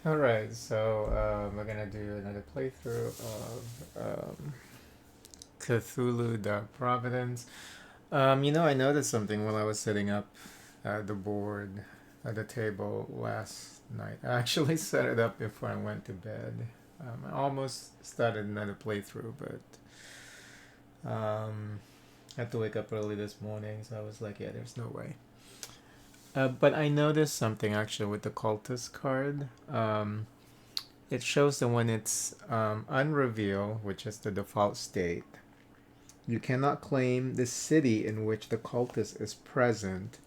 Alright, so we're gonna do another playthrough of Cthulhu the Providence. I noticed something while I was setting up the board at the table last night. I actually set it up before I went to bed. I almost started another playthrough, but I had to wake up early this morning, so I was like, yeah, there's no way. But I noticed something actually with the cultist card. It shows that when it's unreveal, which is the default state, you cannot claim the city in which the cultist is present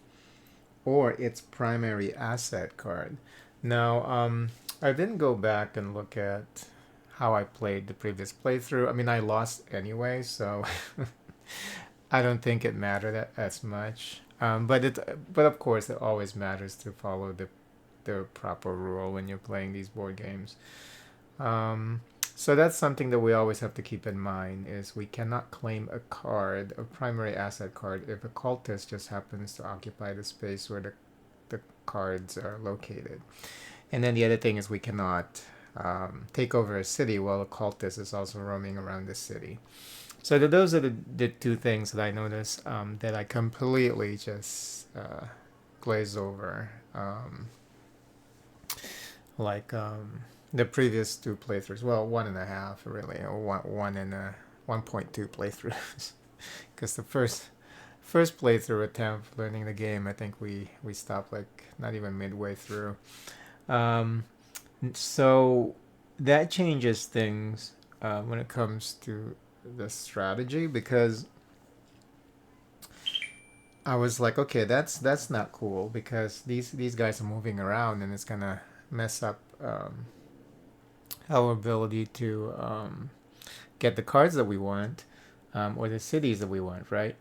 or its primary asset card. Now, I didn't go back and look at how I played the previous playthrough. I mean, I lost anyway, so I don't think it mattered as much. But of course, it always matters to follow the proper rule when you're playing these board games. Um, so that's something that we always have to keep in mind is we cannot claim a card, a primary asset card, if a cultist just happens to occupy the space where the cards are located. And then the other thing is we cannot take over a city while a cultist is also roaming around the city. So those are the two things that I noticed that I completely just glaze over. Like the previous two playthroughs. Well, one and a half really, or one and 1.2 playthroughs. Because the first playthrough attempt learning the game, I think we stopped like not even midway through. Um, so that changes things when it comes to the strategy because I was like, okay, that's not cool because these guys are moving around and it's gonna mess up our ability to get the cards that we want or the cities that we want, right?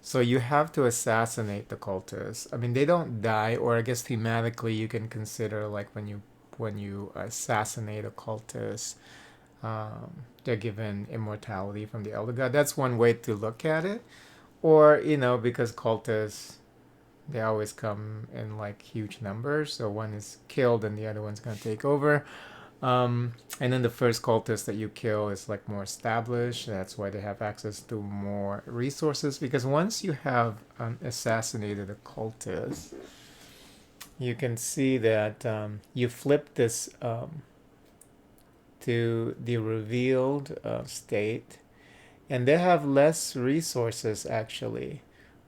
So you have to assassinate the cultists. I mean, they don't die, or I guess thematically you can consider like when you assassinate a cultist, they're given immortality from the elder god. That's one way to look at it. Or because cultists they always come in like huge numbers, so one is killed and the other one's gonna take over. And then the first cultist that you kill is like more established. That's why they have access to more resources. Because once you have assassinated a cultist, you can see that you flip this to the revealed state, and they have less resources actually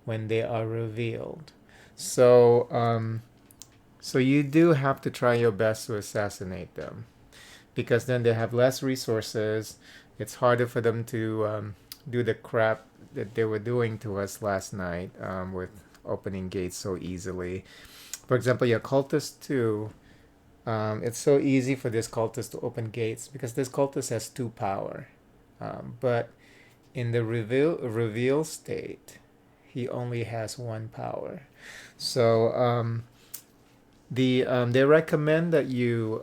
when they are revealed. So you do have to try your best to assassinate them because then they have less resources. It's harder for them to do the crap that they were doing to us last night with opening gates so easily. For example, your cultist 2, it's so easy for this cultist to open gates because this cultist has 2 power. But in the reveal state, he only has 1 power. So they recommend that you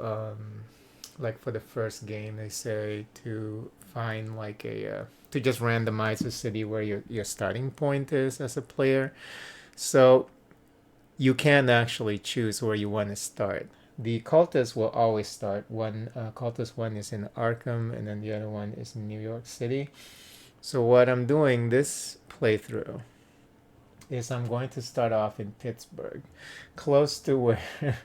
like for the first game they say to find like a to just randomize a city where your starting point is as a player, so you can actually choose where you want to start. The cultists will always start one cultist 1 is in Arkham and then the other one is in New York City. So what I'm doing this playthrough is I'm going to start off in Pittsburgh, close to where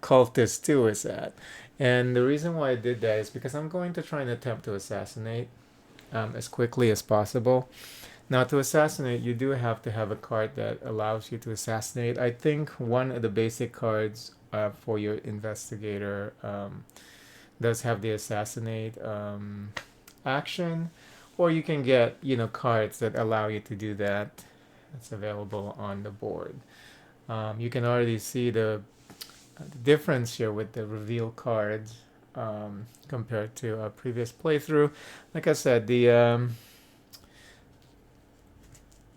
Cultist 2 is at. And the reason why I did that is because I'm going to try and attempt to assassinate as quickly as possible. Now, to assassinate, you do have to have a card that allows you to assassinate. I think one of the basic cards for your investigator does have the assassinate action, or you can get cards that allow you to do that. That's available on the board. You can already see the difference here with the reveal cards compared to a previous playthrough. Like I said, the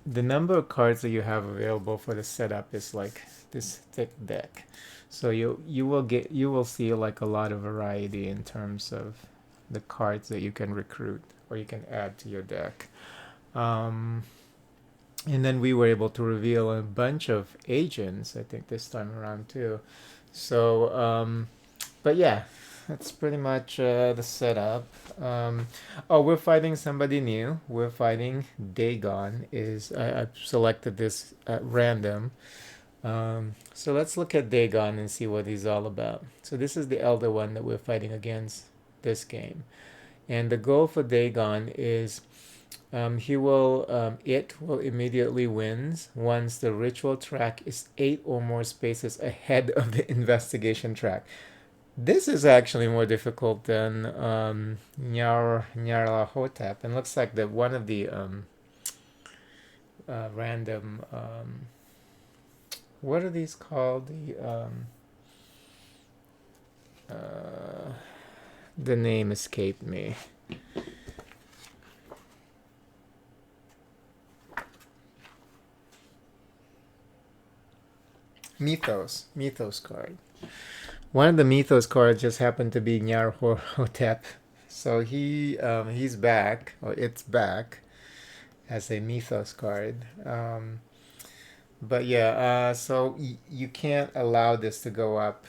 number of cards that you have available for the setup is like this thick deck. So you will see like a lot of variety in terms of the cards that you can recruit or you can add to your deck. Um, and then we were able to reveal a bunch of agents, I think, this time around too. So But yeah, that's pretty much the setup. Oh, we're fighting somebody new. We're fighting Dagon. I've selected this at random. So let's look at Dagon and see what he's all about. So this is the elder one that we're fighting against this game. And the goal for Dagon is it will immediately wins once the ritual track is 8 or more spaces ahead of the investigation track. This is actually more difficult than Nyarlathotep, and looks like that one of the random what are these called? Uh, the name escaped me. Mythos card. One of the Mythos cards just happened to be Nyarlathotep, so he's back, or it's back as a Mythos card. But yeah, so you can't allow this to go up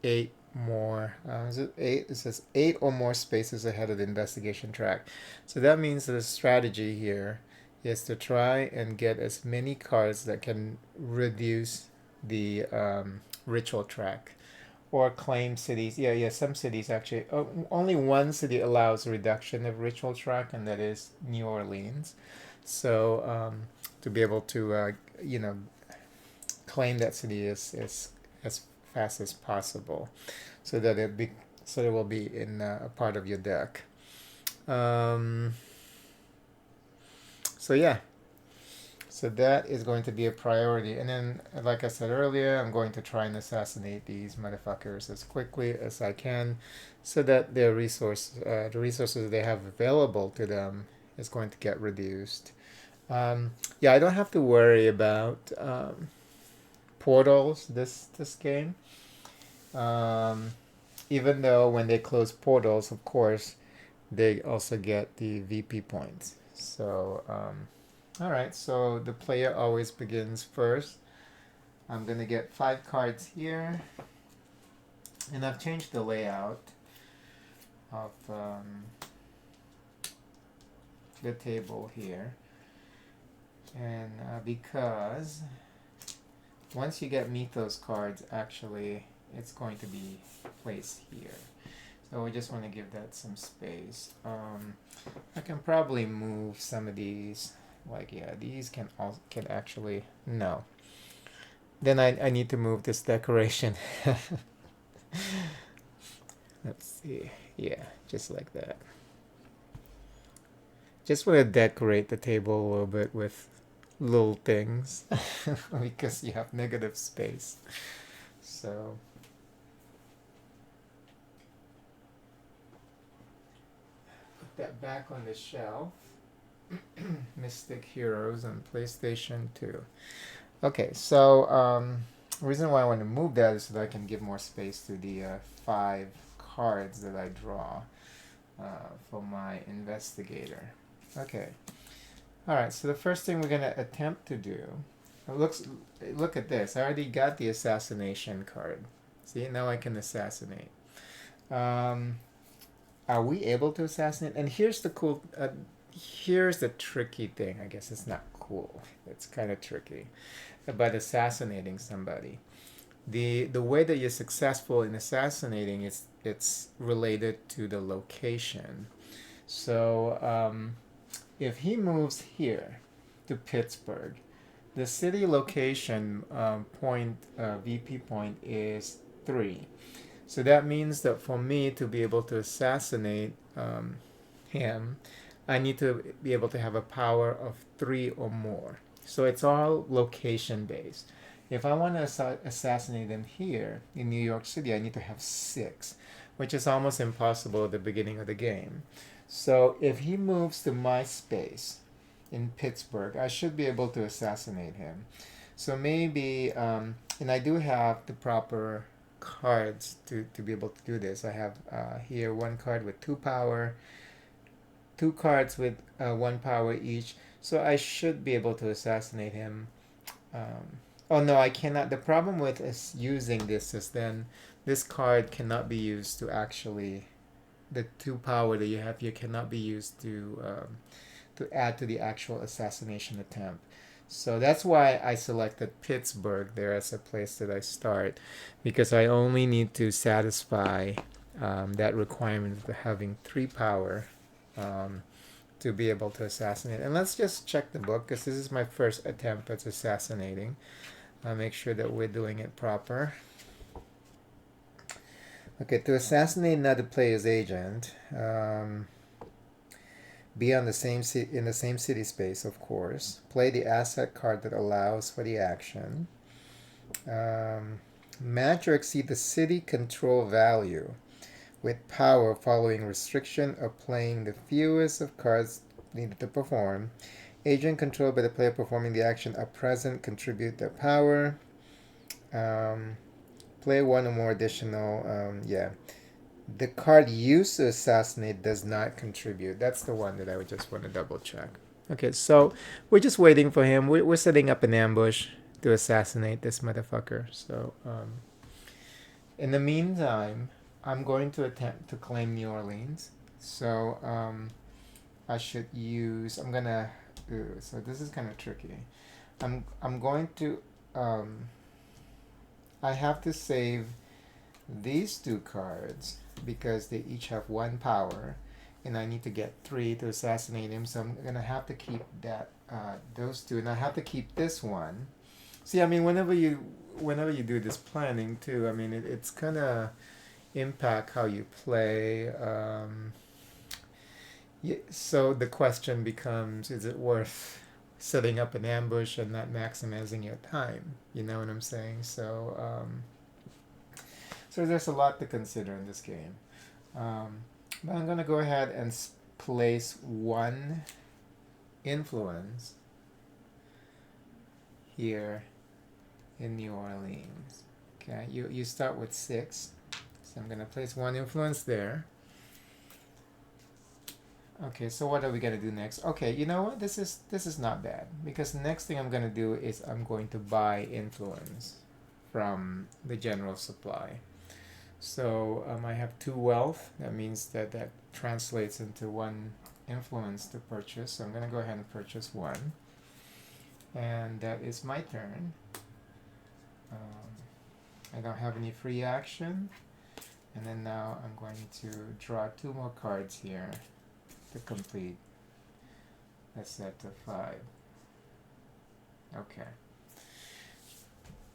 8 more. Is it 8? It says 8 or more spaces ahead of the investigation track. So that means the strategy here is to try and get as many cards that can reduce the ritual track or claim cities. Yeah. Some cities actually, only one city allows a reduction of ritual track, and that is New Orleans. So to be able to, claim that city as fast as possible, so that it will be in a part of your deck. So yeah, so that is going to be a priority. And then, like I said earlier, I'm going to try and assassinate these motherfuckers as quickly as I can, so that the resources they have available to them is going to get reduced. Yeah, I don't have to worry about portals this game. Even though when they close portals, of course, they also get the VP points. So, all right. So the player always begins first. I'm gonna get 5 cards here, and I've changed the layout of the table here, and because once you get Mythos cards, actually, it's going to be placed here. So we just want to give that some space. I can probably move some of these. Like, yeah, these can actually, no. Then I need to move this decoration. Let's see. Yeah, just like that. Just want to decorate the table a little bit with little things because you have negative space. So put that back on the shelf. Mystic Heroes on PlayStation 2. Okay, so reason why I want to move that is so that I can give more space to the 5 cards that I draw for my investigator. Okay. All right, so the first thing we're going to attempt to do, look at this. I already got the assassination card. See, now I can assassinate. Are we able to assassinate? And here's the tricky thing. I guess it's not cool. It's kind of tricky about assassinating somebody. The way that you're successful in assassinating it's related to the location. So if he moves here to Pittsburgh, the city location point VP point is 3. So that means that for me to be able to assassinate him, I need to be able to have a power of 3 or more. So it's all location based. If I want to assassinate him here in New York City, I need to have 6, which is almost impossible at the beginning of the game. So if he moves to my space in Pittsburgh, I should be able to assassinate him. So maybe, and I do have the proper cards to be able to do this. I have here 1 card with 2 power, 2 cards with 1 power each. So I should be able to assassinate him. Oh no, I cannot. The problem with using this is then this card cannot be used to actually, the 2 power that you have here cannot be used to add to the actual assassination attempt. So that's why I selected Pittsburgh there as a place that I start, because I only need to satisfy that requirement of having 3 power um, to be able to assassinate. And let's just check the book, because this is my first attempt at assassinating. I'll make sure that we're doing it proper. Okay, to assassinate another player's agent, be on the same in the same city space, of course. Play the asset card that allows for the action. Match or exceed the city control value with power following restriction of playing the fewest of cards needed to perform. Agent controlled by the player performing the action are present, contribute their power. Play 1 or more additional, The card used to assassinate does not contribute. That's the one that I would just want to double check. Okay, so we're just waiting for him. We're setting up an ambush to assassinate this motherfucker. So, in the meantime, I'm going to attempt to claim New Orleans. So, I should use. I'm gonna. So this is kind of tricky. I'm going to. I have to save these 2 cards because they each have 1 power, and I need to get 3 to assassinate him. So I'm gonna have to keep that those 2, and I have to keep this one. See, I mean, whenever you do this planning too, I mean, it's gonna impact how you play. So the question becomes: is it worth setting up an ambush and not maximizing your time? You know what I'm saying? So. So there's a lot to consider in this game. But I'm going to go ahead and place 1 influence here in New Orleans. Okay, you start with 6. So I'm going to place 1 influence there. Okay, so what are we going to do next? Okay, you know what? This is not bad, because the next thing I'm going to do is I'm going to buy influence from the general supply. So I have 2 wealth. That means that translates into 1 influence to purchase. So I'm going to go ahead and purchase 1. And that is my turn. I don't have any free action. And then now I'm going to draw 2 more cards here to complete a set of 5. Okay.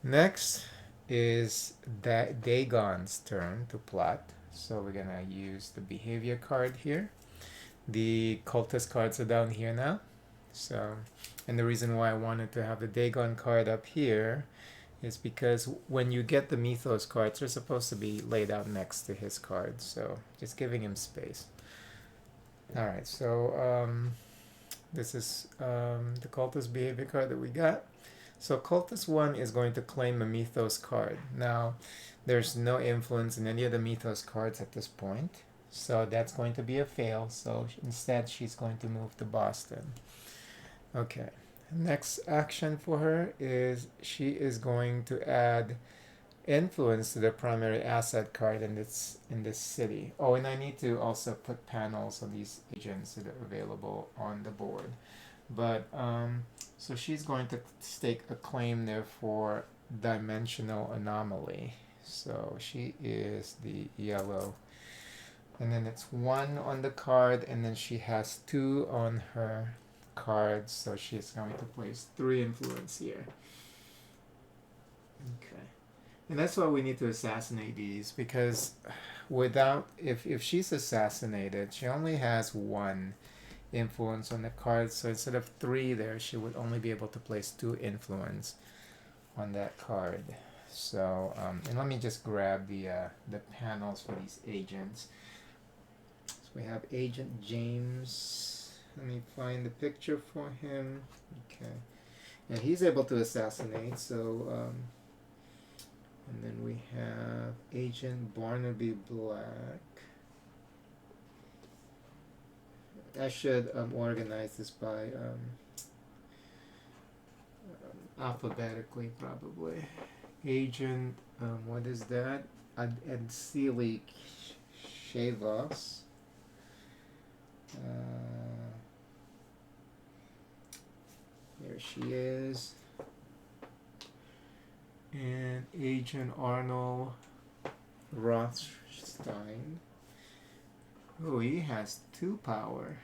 Next is that Dagon's turn to plot. So we're gonna use the behavior card here. The cultist cards are down here now. So, and the reason why I wanted to have the Dagon card up here is because when you get the mythos cards, they're supposed to be laid out next to his cards. So just giving him space. All right, so this is the cultist behavior card that we got. So Cultist 1 is going to claim a Mythos card. Now, there's no influence in any of the Mythos cards at this point. So that's going to be a fail. So instead, she's going to move to Boston. Okay. Next action for her is she is going to add influence to the primary asset card in this city. Oh, and I need to also put panels on these agents that are available on the board. But so she's going to stake a claim there for dimensional anomaly. So she is the yellow. And then it's 1 on the card, and then she has 2 on her cards. So she's going to place 3 influence here. Okay. And that's why we need to assassinate these, because without, if she's assassinated, she only has 1 influence on the card, so instead of 3 there, she would only be able to place 2 influence on that card. So and let me just grab the panels for these agents. So we have Agent James. Let me find the picture for him. Okay, and he's able to assassinate. So and then we have Agent Barnaby Black. I should organize this by alphabetically, probably. Agent, what is that? and Sealy Shavos. There she is. And Agent Arnold Rothstein. Oh, he has 2 power.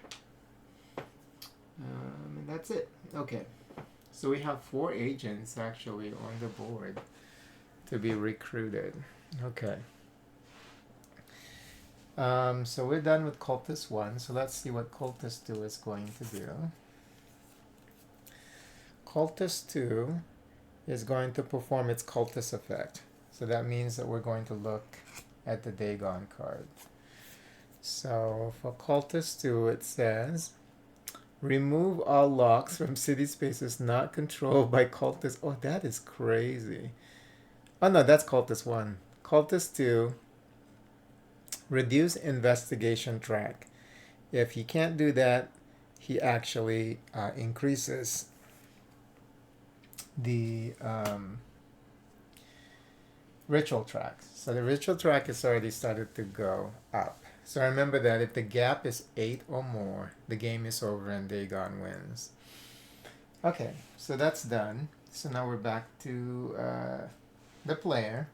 And that's it. Okay. So we have 4 agents actually on the board to be recruited. Okay. So we're done with Cultist 1. So let's see what Cultist 2 is going to do. Cultist 2 is going to perform its Cultist effect. So that means that we're going to look at the Dagon card. So for Cultist 2, it says, remove all locks from city spaces not controlled by Cultist. Oh, that is crazy. Oh no, that's Cultist 1. Cultist 2, reduce investigation track. If he can't do that, he actually increases the ritual track. So the ritual track has already started to go up. So remember that if the gap is 8 or more, the game is over and Dagon wins. Okay, so that's done. So now we're back to the player.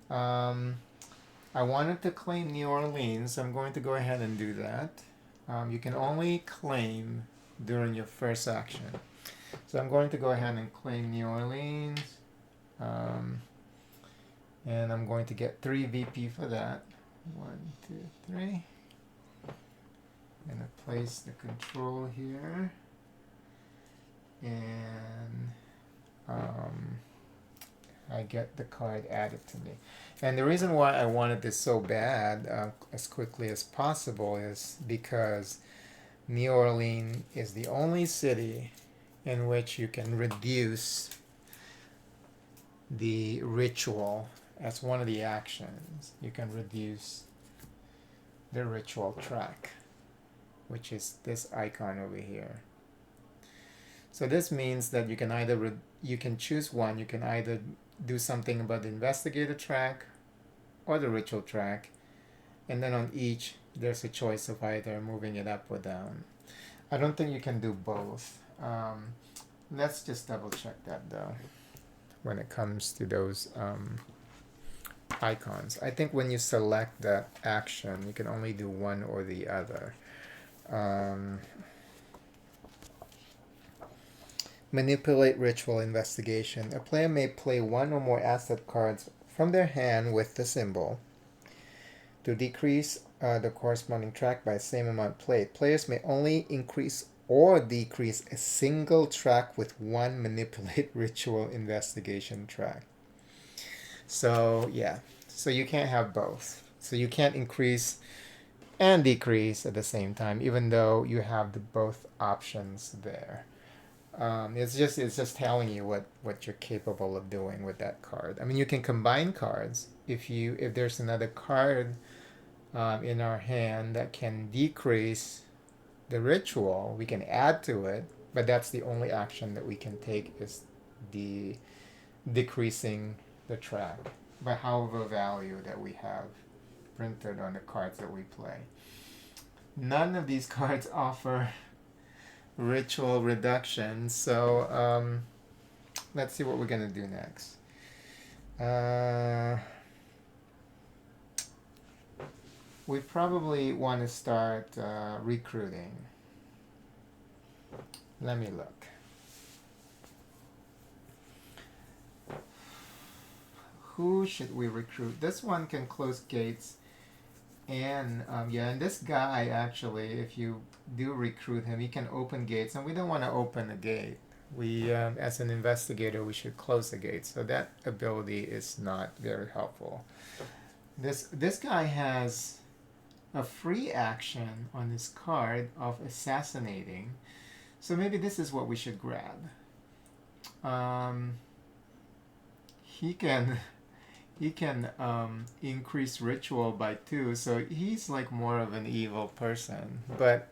I wanted to claim New Orleans. I'm going to go ahead and do that. You can only claim during your first action. So I'm going to go ahead and claim New Orleans. And I'm going to get 3 VP for that. 1, 2, 3. I'm going to place the control here. And I get the card added to me. And the reason why I wanted this so bad as quickly as possible is because New Orleans is the only city in which you can reduce the ritual as one of the actions. You can reduce the ritual track, which is this icon over here. So this means that you can either you can choose one. You can either do something about the investigator track or the ritual track, and then on each there's a choice of either moving it up or down. I don't think you can do both. Let's just double check that though when it comes to those icons. I think when you select that action, you can only do one or the other. Manipulate ritual investigation. A player may play one or more asset cards from their hand with the symbol to decrease the corresponding track by the same amount played. Players may only increase or decrease a single track with one manipulate ritual investigation track. So yeah, so you can't have both. So you can't increase and decrease at the same time, even though you have the both options there. It's just telling you what you're capable of doing with that card. I mean, you can combine cards if there's another card in our hand that can decrease the ritual, we can add to it, but that's the only action that we can take is the decreasing the track by however value that we have printed on the cards that we play. None of these cards offer ritual reduction, so let's see what we're gonna do next. We probably want to start recruiting. Let me look. Who should we recruit? This one can close gates. And and this guy actually, if you do recruit him, he can open gates, and we don't want to open a gate. We, as an investigator, we should close the gate. So that ability is not very helpful. This guy has a free action on his card of assassinating. So maybe this is what we should grab. He can increase ritual by 2, so he's like more of an evil person. But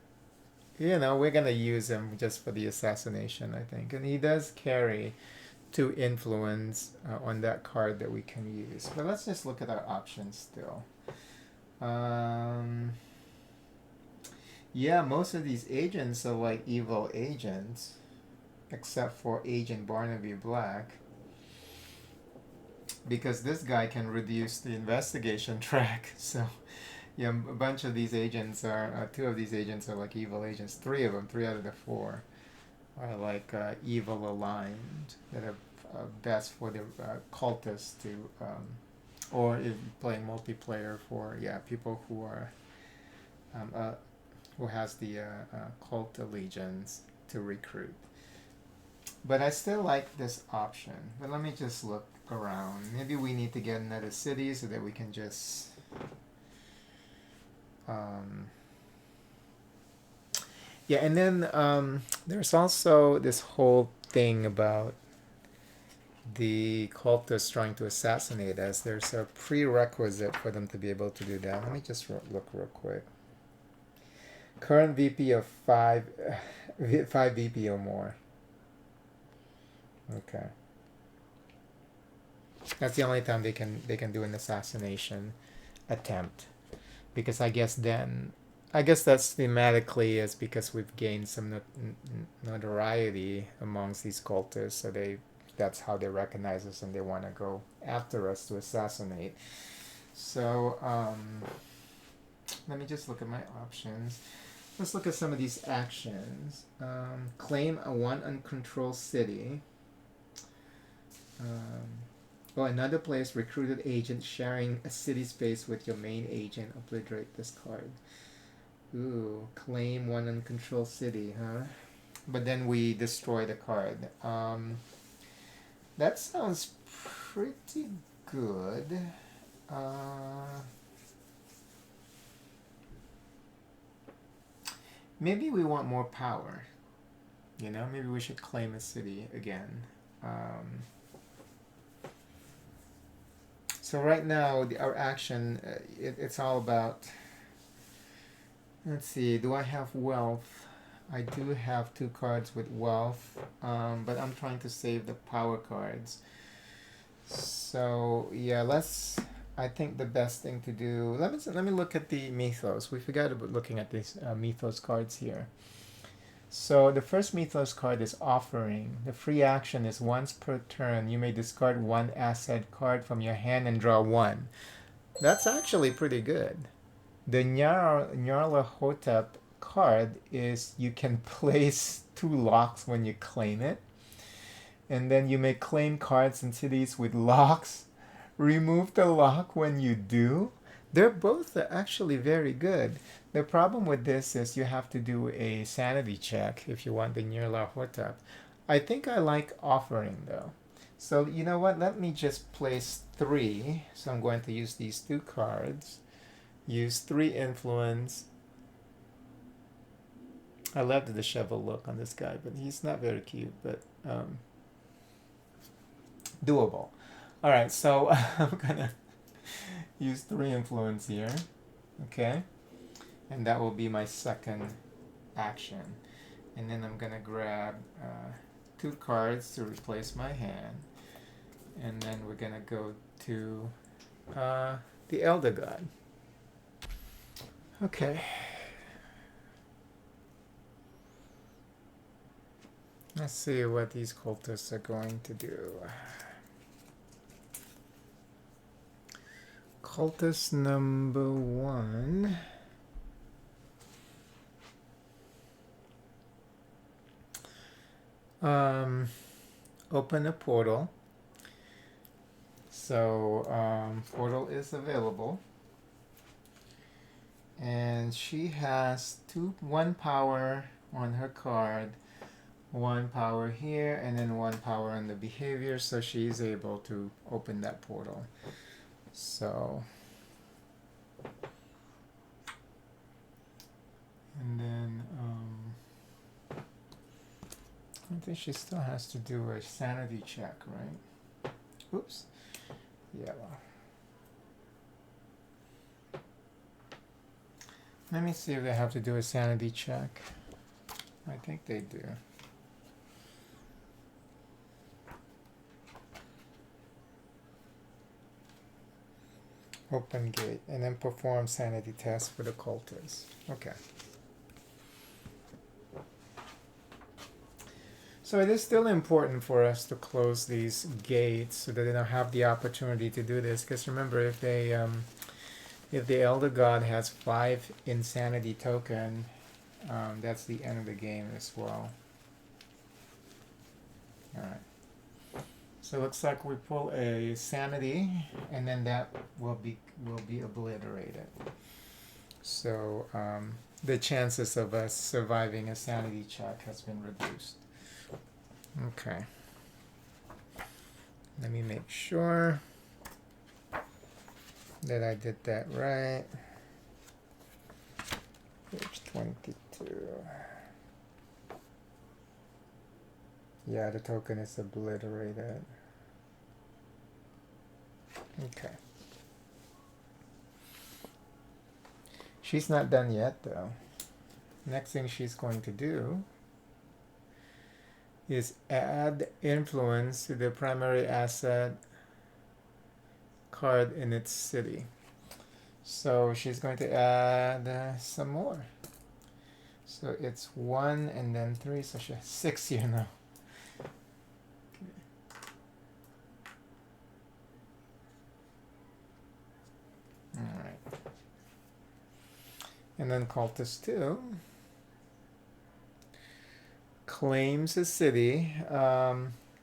we're gonna use him just for the assassination, I think. And he does carry 2 influence on that card that we can use. But let's just look at our options still. Yeah, most of these agents are like evil agents, except for Agent Barnaby Black, because this guy can reduce the investigation track. So yeah, a bunch of these agents are 2 of these agents are like evil agents. 3 of them, 3 out of the 4, are like evil aligned, that are best for the cultists to, or if playing multiplayer for people who are who has the cult allegiance to recruit. But I still like this option. But let me just look around. Maybe we need to get another city so that we can just yeah, and then there's also this whole thing about the cultists trying to assassinate us. There's a prerequisite for them to be able to do that. Let me just look real quick. Current VP of 5 VP or more. Okay. That's the only time they can do an assassination attempt, because I guess that's thematically is because we've gained some notoriety amongst these cultists, so that's how they recognize us and they want to go after us to assassinate. So let me just look at my options. Let's look at some of these actions. Claim a 1 uncontrolled city. Another player's recruited agent sharing a city space with your main agent. Obliterate this card. Ooh, claim 1 uncontrolled city, huh? But then we destroy the card. That sounds pretty good. Maybe we want more power. Maybe we should claim a city again. So right now, our action, it's all about... Let's see, do I have wealth? I do have 2 cards with wealth, but I'm trying to save the power cards. So yeah, I think the best thing to do... Let me look at the mythos. We forgot about looking at these mythos cards here. So the first mythos card is Offering. The free action is once per turn, you may discard 1 asset card from your hand and draw 1. That's actually pretty good. The Nyarlathotep card is you can place 2 locks when you claim it. And then you may claim cards in cities with locks. Remove the lock when you do. They're both actually very good. The problem with this is you have to do a sanity check if you want the Nyarlathotep. I think I like Offering though. So you know what? Let me just place 3. So I'm going to use these 2 cards. Use 3 influence. I love the disheveled look on this guy, but he's not very cute, but doable. Alright, so I'm gonna use 3 influence here. Okay. And that will be my second action. And then I'm gonna grab 2 cards to replace my hand. And then we're gonna go to the Elder God. Okay. Let's see what these cultists are going to do. Cultist number 1. Open a portal. So portal is available. And she has 1 power on her card, 1 power here, and then 1 power on the behavior, so she's able to open that portal. So, and then I think she still has to do a sanity check, right? Oops. Yeah. Let me see if they have to do a sanity check. I think they do. Open gate. And then perform sanity test for the cultists. Okay. So it is still important for us to close these gates so that they don't have the opportunity to do this. Because remember, if the Elder God has 5 insanity token, that's the end of the game as well. Alright. So it looks like we pull a sanity, and then that will be obliterated. So the chances of us surviving a sanity check has been reduced. Okay. Let me make sure that I did that right. Page 22. Yeah, the token is obliterated. Okay. She's not done yet, though. Next thing she's going to do is add influence to the primary asset card in its city. So she's going to add some more. So it's 1 and then 3, so she has 6 here now. Alright. And then Cultist 2 claims a city.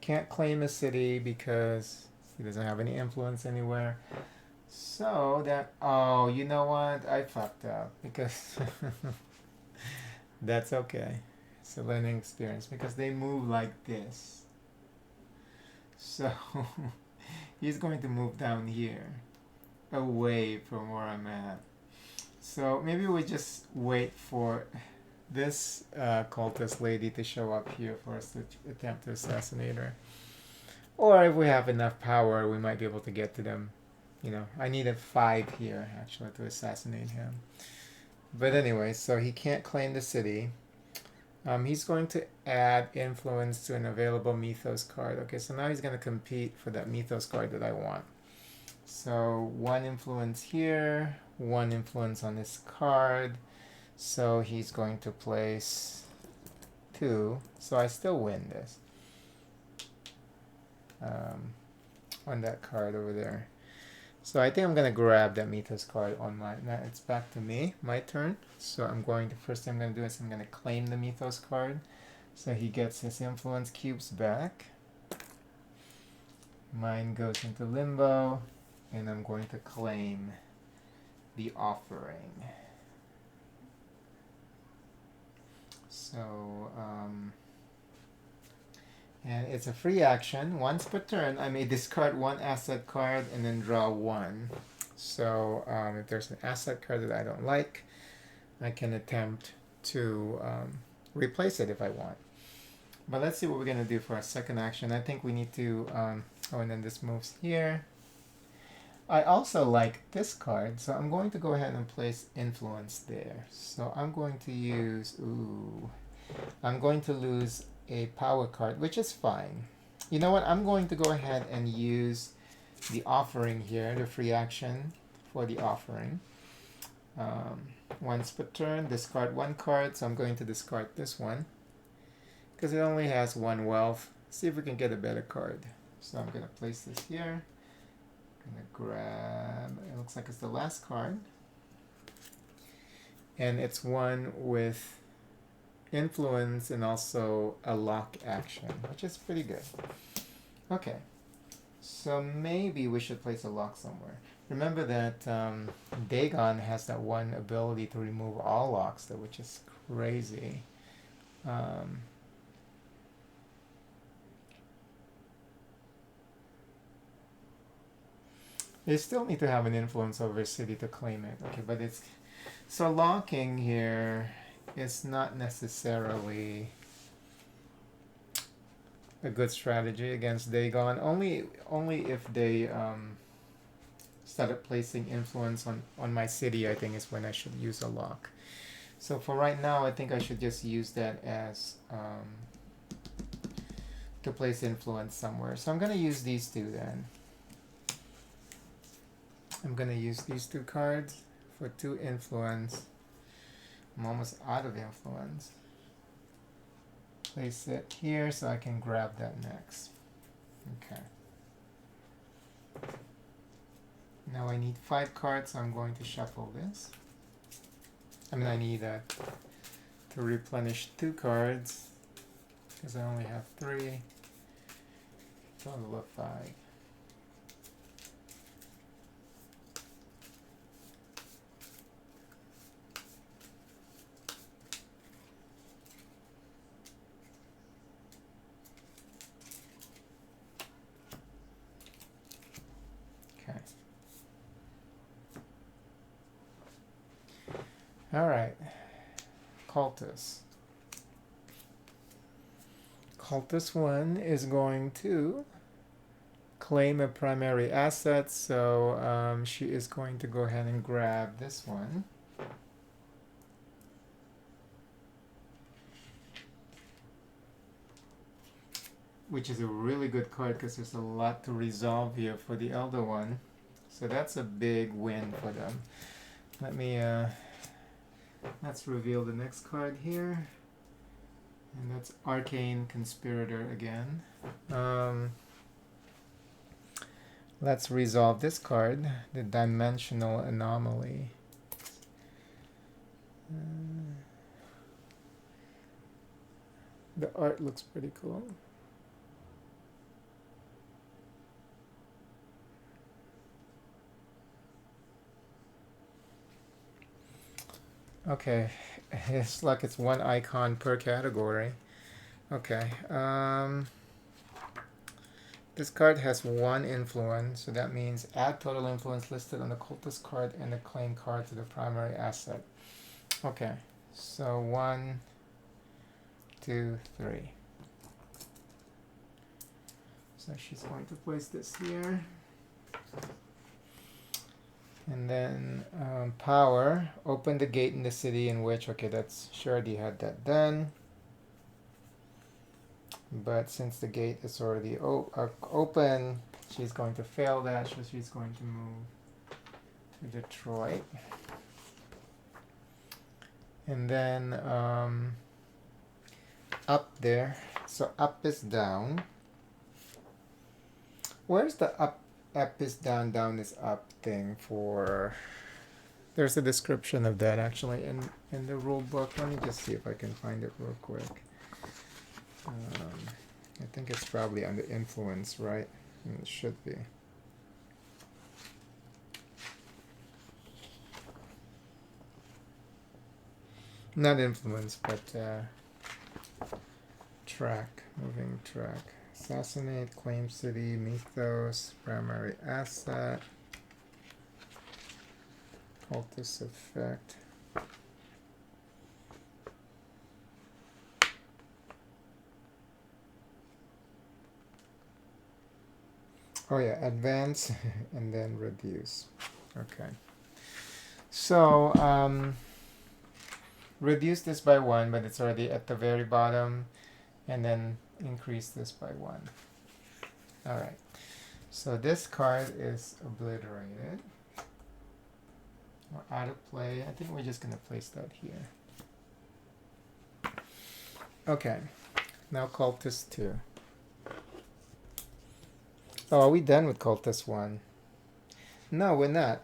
Can't claim a city because he doesn't have any influence anywhere. So that, oh, you know what? I fucked up because that's okay. It's a learning experience because they move like this. So he's going to move down here, away from where I'm at. So maybe we just wait for this cultist lady to show up here for us to attempt to assassinate her. Or if we have enough power, we might be able to get to them. You know, I needed 5 here, actually, to assassinate him. But anyway, so he can't claim the city. He's going to add influence to an available mythos card. Okay, so now he's going to compete for that mythos card that I want. So 1 influence here, 1 influence on this card. So he's going to place 2. So I still win this. On that card over there. So I think I'm going to grab that mythos card on my... Now it's back to me, my turn. So I'm going to... First thing I'm going to do is I'm going to claim the mythos card. So he gets his influence cubes back. Mine goes into limbo. And I'm going to claim the offering. So, and it's a free action. Once per turn, I may discard 1 asset card and then draw 1. So, if there's an asset card that I don't like, I can attempt to replace it if I want. But let's see what we're going to do for our second action. I think we need to... oh, and then this moves here. I also like this card, so I'm going to go ahead and place influence there. So I'm going to use... Ooh. I'm going to lose a power card, which is fine. You know what? I'm going to go ahead and use the offering here, the free action for the offering. Once per turn, discard 1 card, so I'm going to discard this one because it only has 1 wealth. See if we can get a better card. So I'm going to place this here. I'm going to grab, it looks like it's the last card. And it's one with influence and also a lock action, which is pretty good. Okay, so maybe we should place a lock somewhere. Remember that Dagon has that one ability to remove all locks, though, which is crazy. They still need to have an influence over a city to claim it. Okay, but it's... So locking here is not necessarily a good strategy against Dagon. Only if they started placing influence on my city, I think is when I should use a lock. So for right now, I think I should just use that as to place influence somewhere. So I'm going to use these two then. I'm gonna use these 2 cards for 2 influence. I'm almost out of influence. Place it here so I can grab that next. Okay. Now I need 5 cards, so I'm going to shuffle this. I mean, I need to replenish 2 cards because I only have 3. Total of 5. Okay. All right. Cultist. Cultist 1 is going to claim a primary asset, so she is going to go ahead and grab this one. Which is a really good card because there's a lot to resolve here for the elder one. So that's a big win for them. Let me, let's reveal the next card here. And that's Arcane Conspirator again. Let's resolve this card, the Dimensional Anomaly. The art looks pretty cool. Okay, it's like it's 1 icon per category. Okay, this card has 1 influence, so that means add total influence listed on the cultist card and the claim card to the primary asset. Okay, so 1, 2, 3. So she's going to place this here. And then power, open the gate in the city in which, okay, that's, she already had that done. But since the gate is already open, she's going to fail that, so she's going to move to Detroit. And then up there, so up is down. Where's the up is down, down is up thing for? There's a description of that actually in the rule book. Let me just see if I can find it real quick. I think it's probably under influence, right? It should be. Not influence, but track, moving track. Assassinate, claim city, mythos, primary asset, cultist effect. Oh yeah, advance and then reduce. Okay. So reduce this by 1, but it's already at the very bottom, and then increase this by 1. All right. So this card is obliterated or out of play. I think we're just going to place that here. Okay. Now cultist 2. Oh, are we done with cultist 1? No, we're not.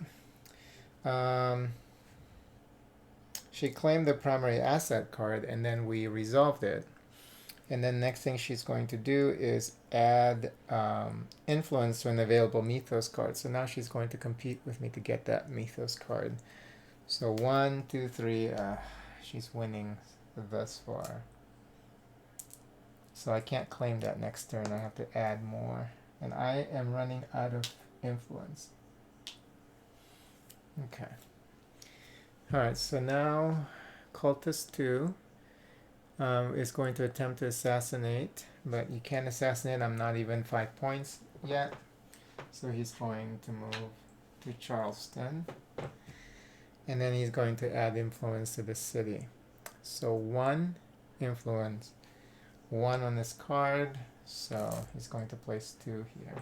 She claimed the primary asset card, and then we resolved it. And then next thing she's going to do is add influence to an available mythos card. So now she's going to compete with me to get that mythos card. So 1, 2, 3. She's winning thus far. So I can't claim that next turn. I have to add more. And I am running out of influence. Okay. Alright, so now cultist 2 is going to attempt to assassinate, but you can't assassinate. I'm not even 5 points yet. So he's going to move to Charleston. And then he's going to add influence to the city. So 1 influence, 1 on this card. So he's going to place 2 here.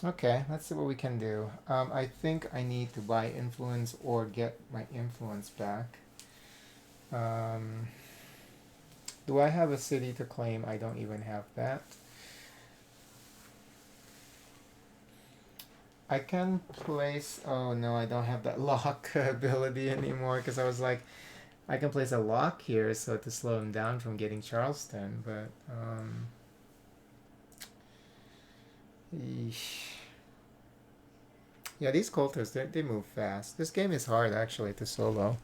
Okay, let's see what we can do. I think I need to buy influence or get my influence back. Um, do I have a city to claim? I don't even have that. I can place. Oh no, I don't have that lock ability anymore because I was like, I can place a lock here so to slow him down from getting Charleston, but eesh. Yeah, these cultists they move fast. This game is hard actually to solo.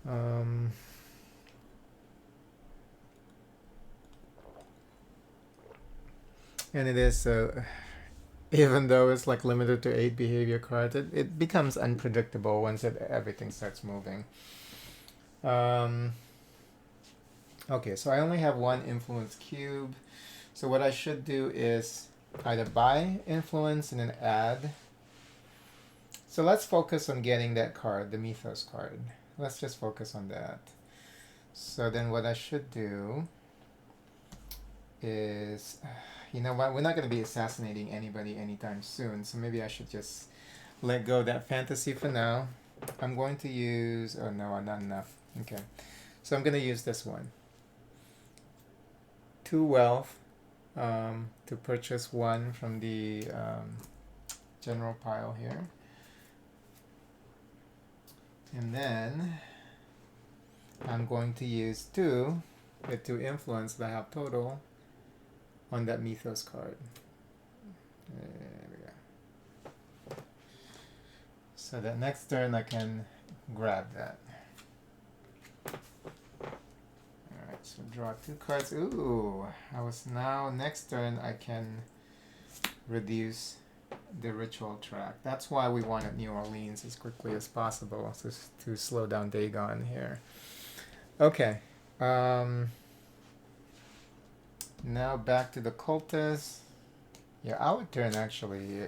Um, and it is even though it's like limited to 8 behavior cards, it becomes unpredictable once everything starts moving. Um, okay, so I only have one influence cube. So what I should do is either buy influence and then add. So let's focus on getting that card, the Mythos card. Let's just focus on that. So then what I should do is, you know what, we're not going to be assassinating anybody anytime soon, so maybe I should just let go of that fantasy for now. I'm going to use, oh no, not enough. Okay, so I'm going to use this one. 2 wealth to purchase 1 from the general pile here. And then I'm going to use 2, the 2 influence that I have total on that Mythos card. There we go. So that next turn I can grab that. Alright, so draw 2 cards. Ooh, next turn I can reduce the ritual track. That's why we wanted New Orleans as quickly as possible, so to slow down Dagon here. Okay. Now back to the cultists. Yeah, our turn actually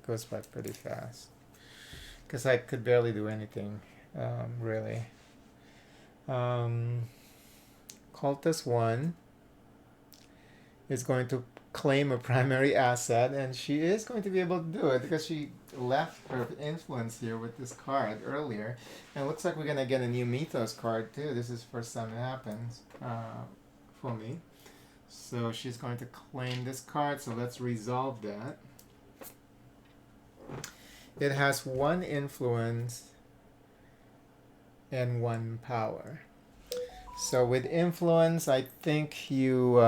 goes by pretty fast because I could barely do anything, really. Cultist 1 is going to claim a primary asset, and she is going to be able to do it because she left her influence here with this card earlier, and it looks like we're going to get a new Mythos card too. This is the first time it happens for me. So she's going to claim this card, so let's resolve that. It has 1 influence and 1 power. So with influence, I think you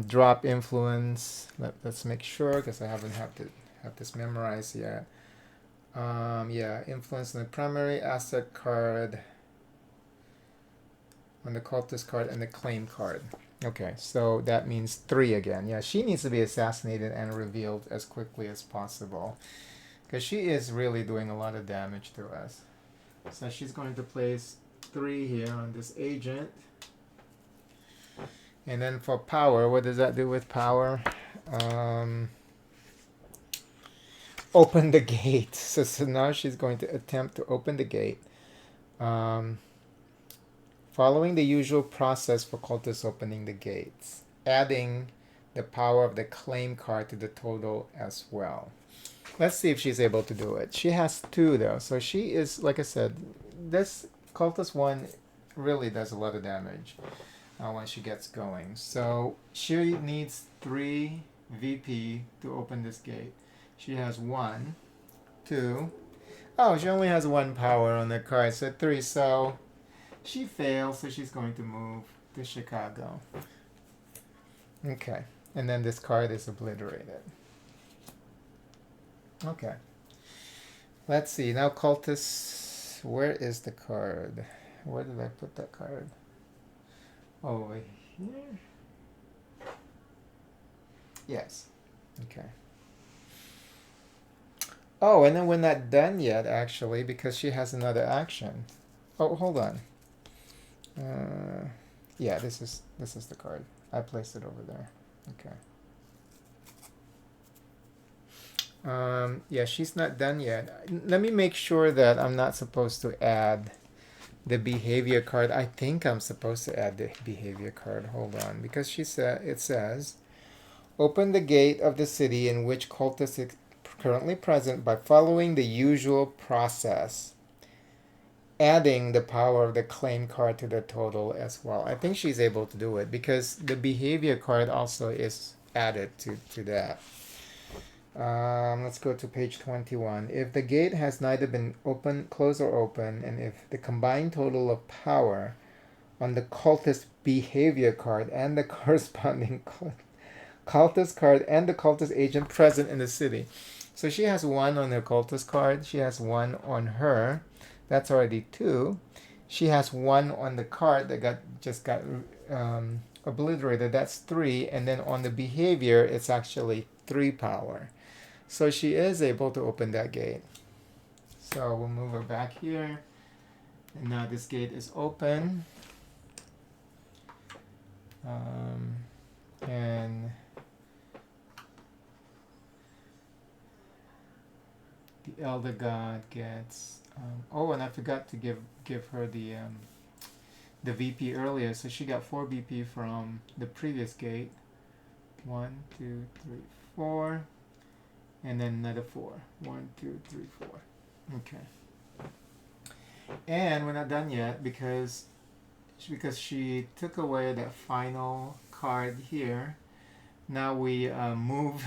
drop influence. Let's make sure because I haven't have this memorized yet. Yeah, influence on the primary asset card, on the cultist card, and the claim card. Okay, so that means 3 again. Yeah, she needs to be assassinated and revealed as quickly as possible because she is really doing a lot of damage to us. So she's going to place 3 here on this agent. And then for power, what does that do with power? Open the gate. So now she's going to attempt to open the gate. Following the usual process for cultists opening the gates, adding the power of the claim card to the total as well. Let's see if she's able to do it. She has 2 though, so she is, like I said, this cultist 1 really does a lot of damage when she gets going. So she needs 3 VP to open this gate. She has 1, 2. Oh, she only has 1 power on the card, so 3. So she fails, so she's going to move to Chicago. Okay, and then this card is obliterated. Okay. Let's see, now cultists, where is the card? Where did I put that card? Over here? Yes. Okay. Oh, and then we're not done yet, actually, because she has another action. Oh, hold on. Yeah, this is the card. I placed it over there. Okay. Yeah, she's not done yet. Let me make sure that I'm not supposed to add the behavior card. I think I'm supposed to add the behavior card. Hold on, because it says, open the gate of the city in which cultists currently present by following the usual process, adding the power of the claim card to the total as well. I think she's able to do it because the behavior card also is added to that. Let's go to page 21. If the gate has neither been open, closed, or open, and if the combined total of power on the cultist behavior card and the corresponding cultist card and the cultist agent present in the city. So she has one on her cultist card. She has one on her. That's already two. She has one on the card that just got obliterated. That's three. And then on the behavior, it's actually 3 power. So she is able to open that gate. So we'll move her back here. And now this gate is open. And the elder god gets oh, and I forgot to give her the VP earlier, so she got 4 BP from the previous gate. 1, 2, 3, 4, and then another 4. 1, 2, 3, 4. Okay. And we're not done yet because she took away that final card here. Now we move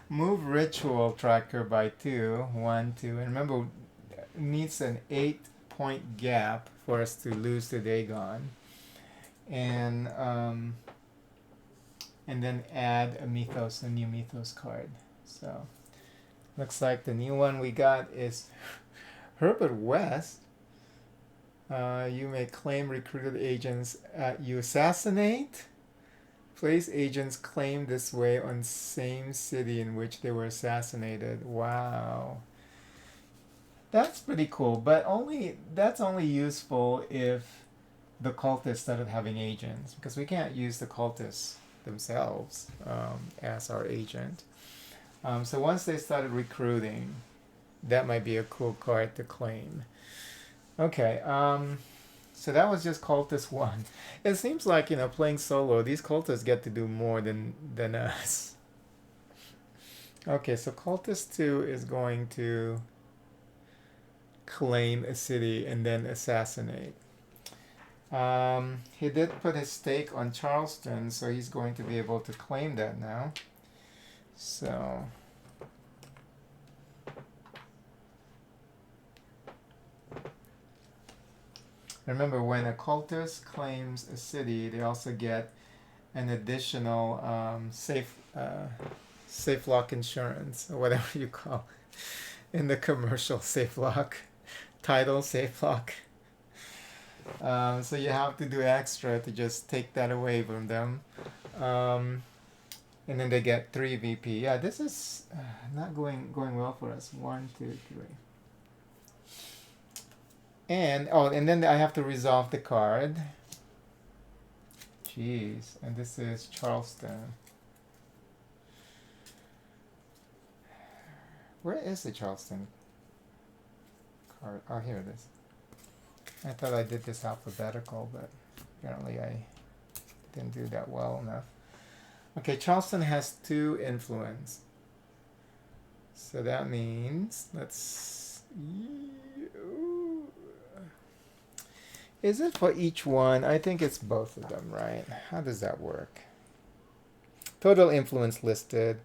move ritual tracker by 2. 1, 2, and remember, it needs an 8-point gap for us to lose the Dagon, and then add a new mythos card. So looks like the new one we got is Herbert West. You may claim recruited agents you assassinate. Place agents claim this way on same city in which they were assassinated. Wow. That's pretty cool, but that's only useful if the cultists started having agents, because we can't use the cultists themselves as our agent. So once they started recruiting, that might be a cool card to claim. Okay, so that was just cultist 1. It seems like, playing solo, these cultists get to do more than us. Okay, so cultist 2 is going to claim a city and then assassinate. He did put his stake on Charleston, so he's going to be able to claim that now. So remember, when a cultist claims a city, they also get an additional safe lock insurance, or whatever you call it in the commercial, safe lock title, safe lock. So you have to do extra to just take that away from them. And then they get 3 VP. Yeah, this is not going well for us. 1, 2, 3. And then I have to resolve the card. Jeez, and this is Charleston. Where is the Charleston card? Oh, here it is. I thought I did this alphabetical, but apparently I didn't do that well enough. Okay, Charleston has 2 influence. So that means, is it for each one? I think it's both of them, right? How does that work? Total influence listed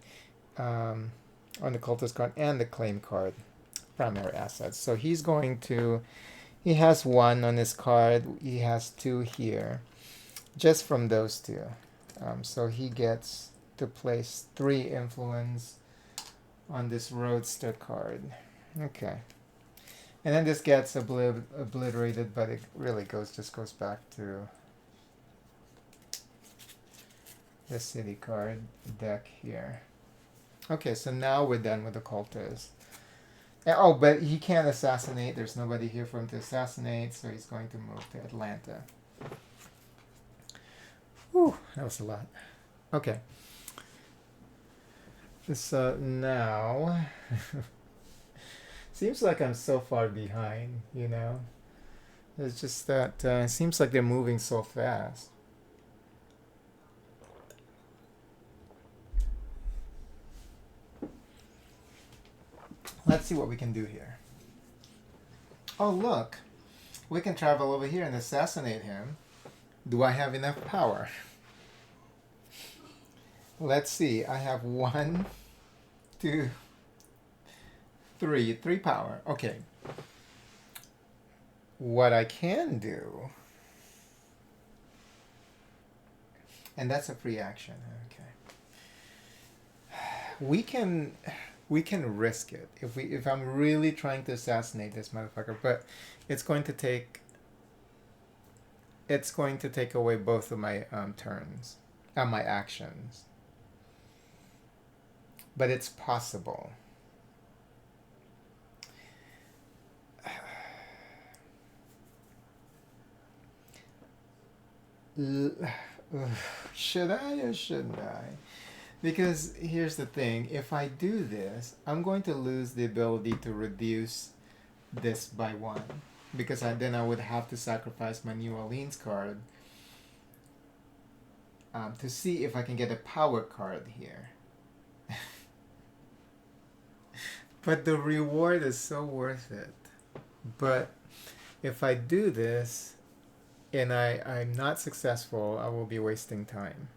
on the cultist card and the claim card, primary assets. So he has 1 on his card. He has 2 here, just from those 2. So he gets to place 3 influence on this roadster card. Okay. And then this gets obliterated, but it really just goes back to the city card deck here. Okay, so now we're done with the cultist. Oh, but he can't assassinate. There's nobody here for him to assassinate, so he's going to move to Atlanta. Whew, that was a lot. Okay. So now... Seems like I'm so far behind, It's just that it seems like they're moving so fast. Let's see what we can do here. Oh, look. We can travel over here and assassinate him. Do I have enough power? Let's see. I have 1, 2, 3. 3 power. Okay. What I can do... And that's a free action. Okay. We can risk it if I'm really trying to assassinate this motherfucker, but it's going to take away both of my turns and my actions. But it's possible. Should I or shouldn't I? Because here's the thing, if I do this, I'm going to lose the ability to reduce this by 1. Because then I would have to sacrifice my New Orleans card to see if I can get a power card here. But the reward is so worth it. But if I do this and I'm not successful, I will be wasting time.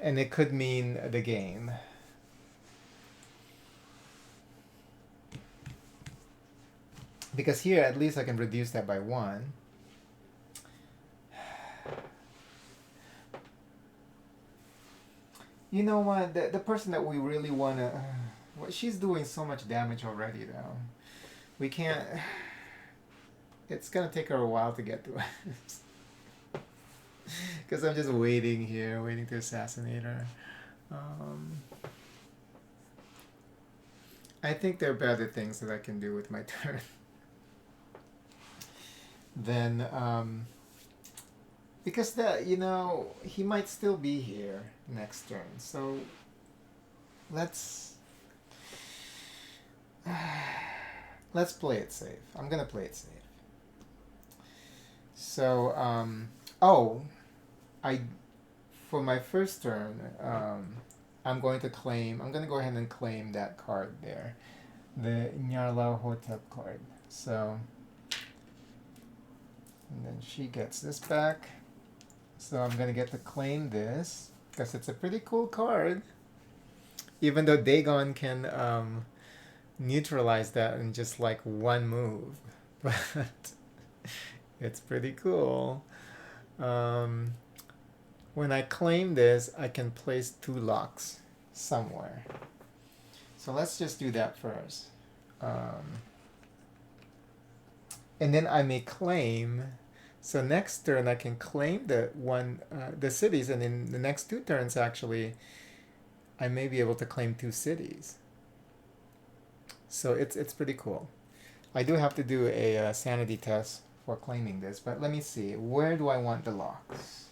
And it could mean the game. Because here, at least I can reduce that by 1. You know what? The person that we really want to... well, she's doing so much damage already, though. We can't... It's going to take her a while to get to us. Because I'm just waiting here, waiting to assassinate her. I think there are better things that I can do with my turn. Then, because he might still be here next turn. So, let's play it safe. I'm gonna play it safe. So, for my first turn, I'm going to go ahead and claim that card there. The Nyarlathotep Hotep card. So, and then she gets this back. So I'm going to get to claim this, because it's a pretty cool card. Even though Dagon can neutralize that in just like 1 move. But it's pretty cool. When I claim this, I can place 2 locks somewhere. So let's just do that first. And then I may claim. So next turn I can claim the cities, and in the next 2 turns actually, I may be able to claim 2 cities. So it's pretty cool. I do have to do a sanity test for claiming this, but let me see. Where do I want the locks?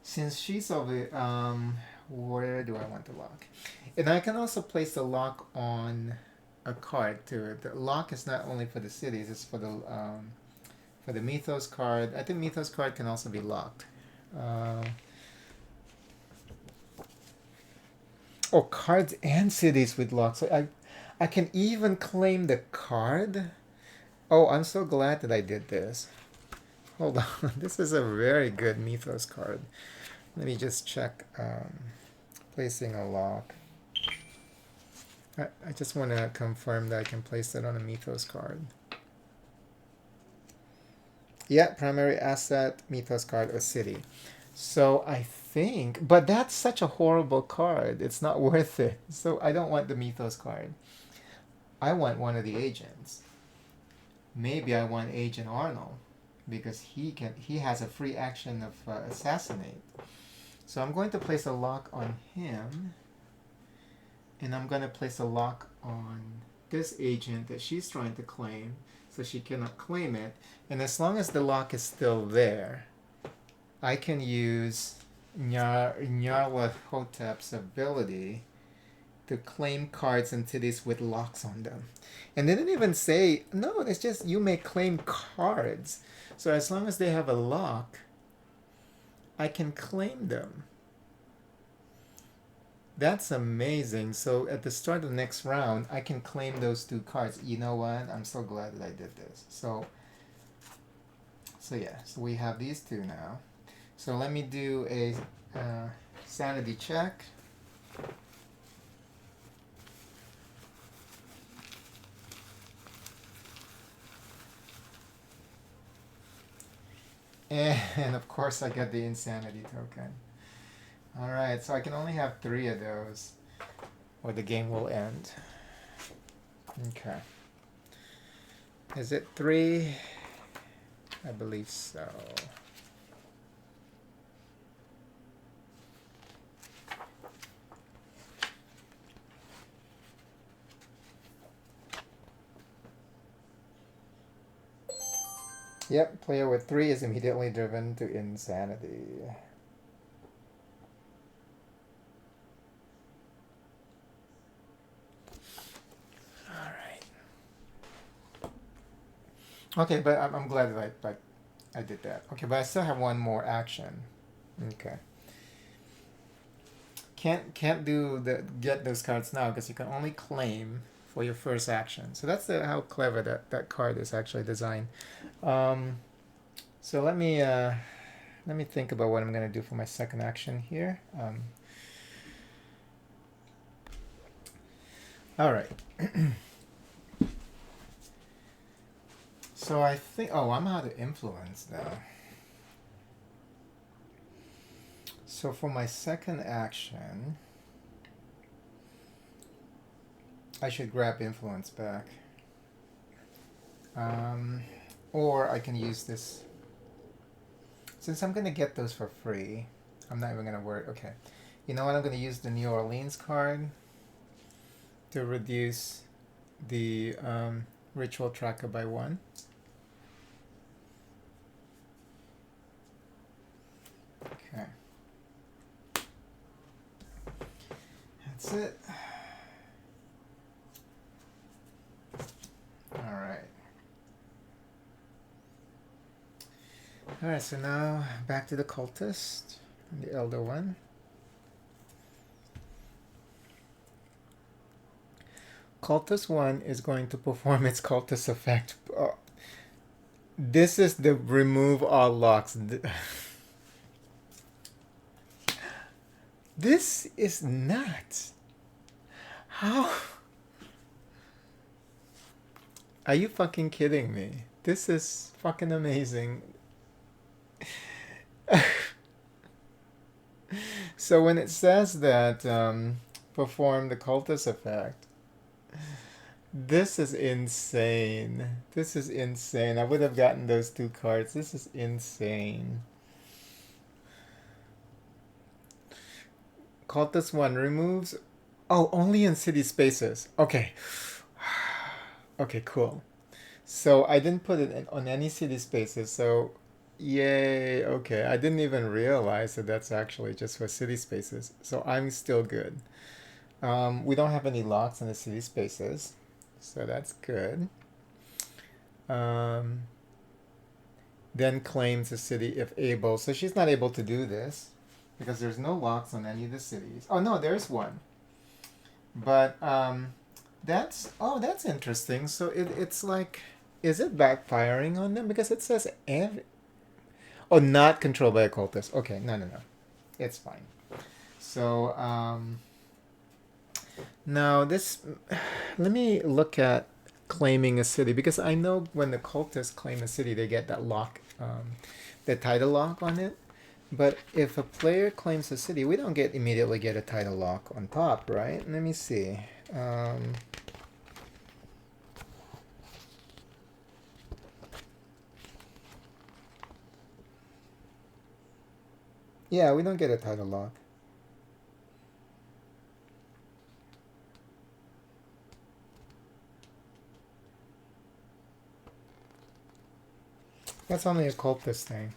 Since she's over, where do I want the lock? And I can also place the lock on a card too. The lock is not only for the cities; it's for the Mythos card. I think Mythos card can also be locked. Cards and cities with locks. So I can even claim the card. Oh, I'm so glad that I did this. Hold on, this is a very good Mythos card. Let me just check placing a lock. I just want to confirm that I can place it on a Mythos card. Yeah, primary asset, Mythos card, or city. So I think, but that's such a horrible card. It's not worth it. So I don't want the Mythos card. I want one of the agents. Maybe I want Agent Arnold, because he has a free action of assassinate. So I'm going to place a lock on him, and I'm going to place a lock on this agent that she's trying to claim, so she cannot claim it. And as long as the lock is still there, I can use Nyarlathotep's ability to claim cards and cities with locks on them. And they didn't even say, no, it's just you may claim cards. So as long as they have a lock, I can claim them. That's amazing. So at the start of the next round, I can claim those two cards. You know what? I'm so glad that I did this. So yeah, so we have these two now. So let me do a sanity check. And of course I get the insanity token. Alright, so I can only have 3 of those or the game will end. Okay. Is it 3? I believe so. Yep, player with 3 is immediately driven to insanity. Alright. Okay, but I'm glad that I did that. Okay, but I still have one more action. Okay. Can't get those cards now because you can only claim for your first action. So that's how clever that card is actually designed. So let me think about what I'm gonna do for my second action here. All right. So I think I'm out of influence now. So for my second action, I should grab influence back. Or I can use this. Since I'm going to get those for free, I'm not even going to worry. Okay. You know what? I'm going to use the New Orleans card to reduce the ritual tracker by 1. Okay. That's it. Alright, so now back to the cultist, the elder one. Cultist 1 is going to perform its cultist effect. This is the remove all locks. This is nuts. How? Are you fucking kidding me? This is fucking amazing. So when it says that perform the cultist effect, this is insane. This is insane. I would have gotten those 2 cards. This is insane. Cultist 1 removes... Oh, only in city spaces. Okay. Okay, cool. So I didn't put it on any city spaces, so... Yay, okay. I didn't even realize that that's actually just for city spaces. So I'm still good. We don't have any locks in the city spaces, so that's good. Then claims the city if able. So she's not able to do this because there's no locks on any of the cities. Oh no, there's one. But that's interesting. So it's like, is it backfiring on them? Because it says oh, not controlled by a cultist. Okay, no. It's fine. So now this, let me look at claiming a city, because I know when the cultists claim a city, they get that lock, the title lock on it. But if a player claims a city, we don't immediately get a title lock on top, right? Let me see. Yeah, we don't get a title lock. That's only a cultist thing.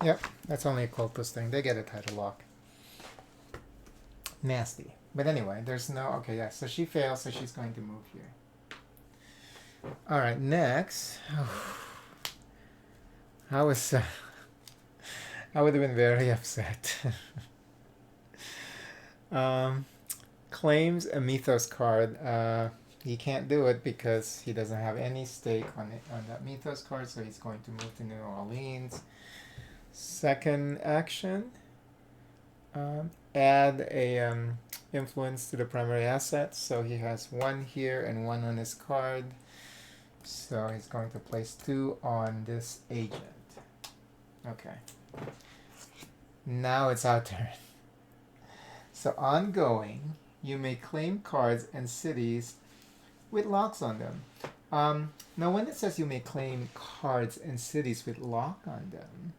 Yep, that's only a cultist thing. They get a title lock. Nasty. But anyway, there's no... Okay, yeah, so she fails, so she's going to move here. Alright, next... I was... I would have been very upset. Claims a mythos card. He can't do it because he doesn't have any stake on it, on that mythos card, so he's going to move to New Orleans. Second action, add a influence to the primary asset, so he has one here and one on his card. So he's going to place 2 on this agent. Okay. Now it's our turn. So ongoing, you may claim cards and cities with locks on them. Now when it says you may claim cards and cities with lock on them,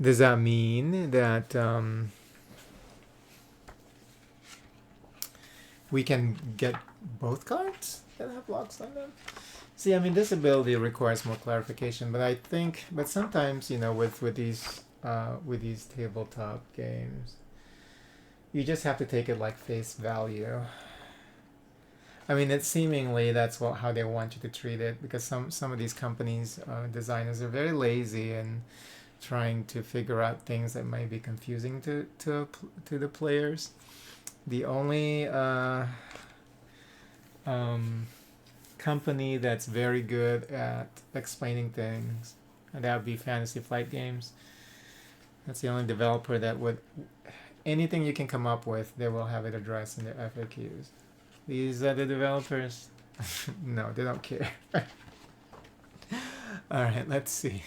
does that mean that we can get both cards that have locks on them? See, I mean, this ability requires more clarification, but I think, but sometimes, you know, with these tabletop games, you just have to take it like face value. I mean, it's seemingly that's how they want you to treat it, because some of these companies, designers are very lazy and trying to figure out things that might be confusing to the players. The only company that's very good at explaining things, and that would be Fantasy Flight Games. That's the only developer that would, anything you can come up with, they will have it addressed in their FAQs. These other developers, no, they don't care. Alright, let's see.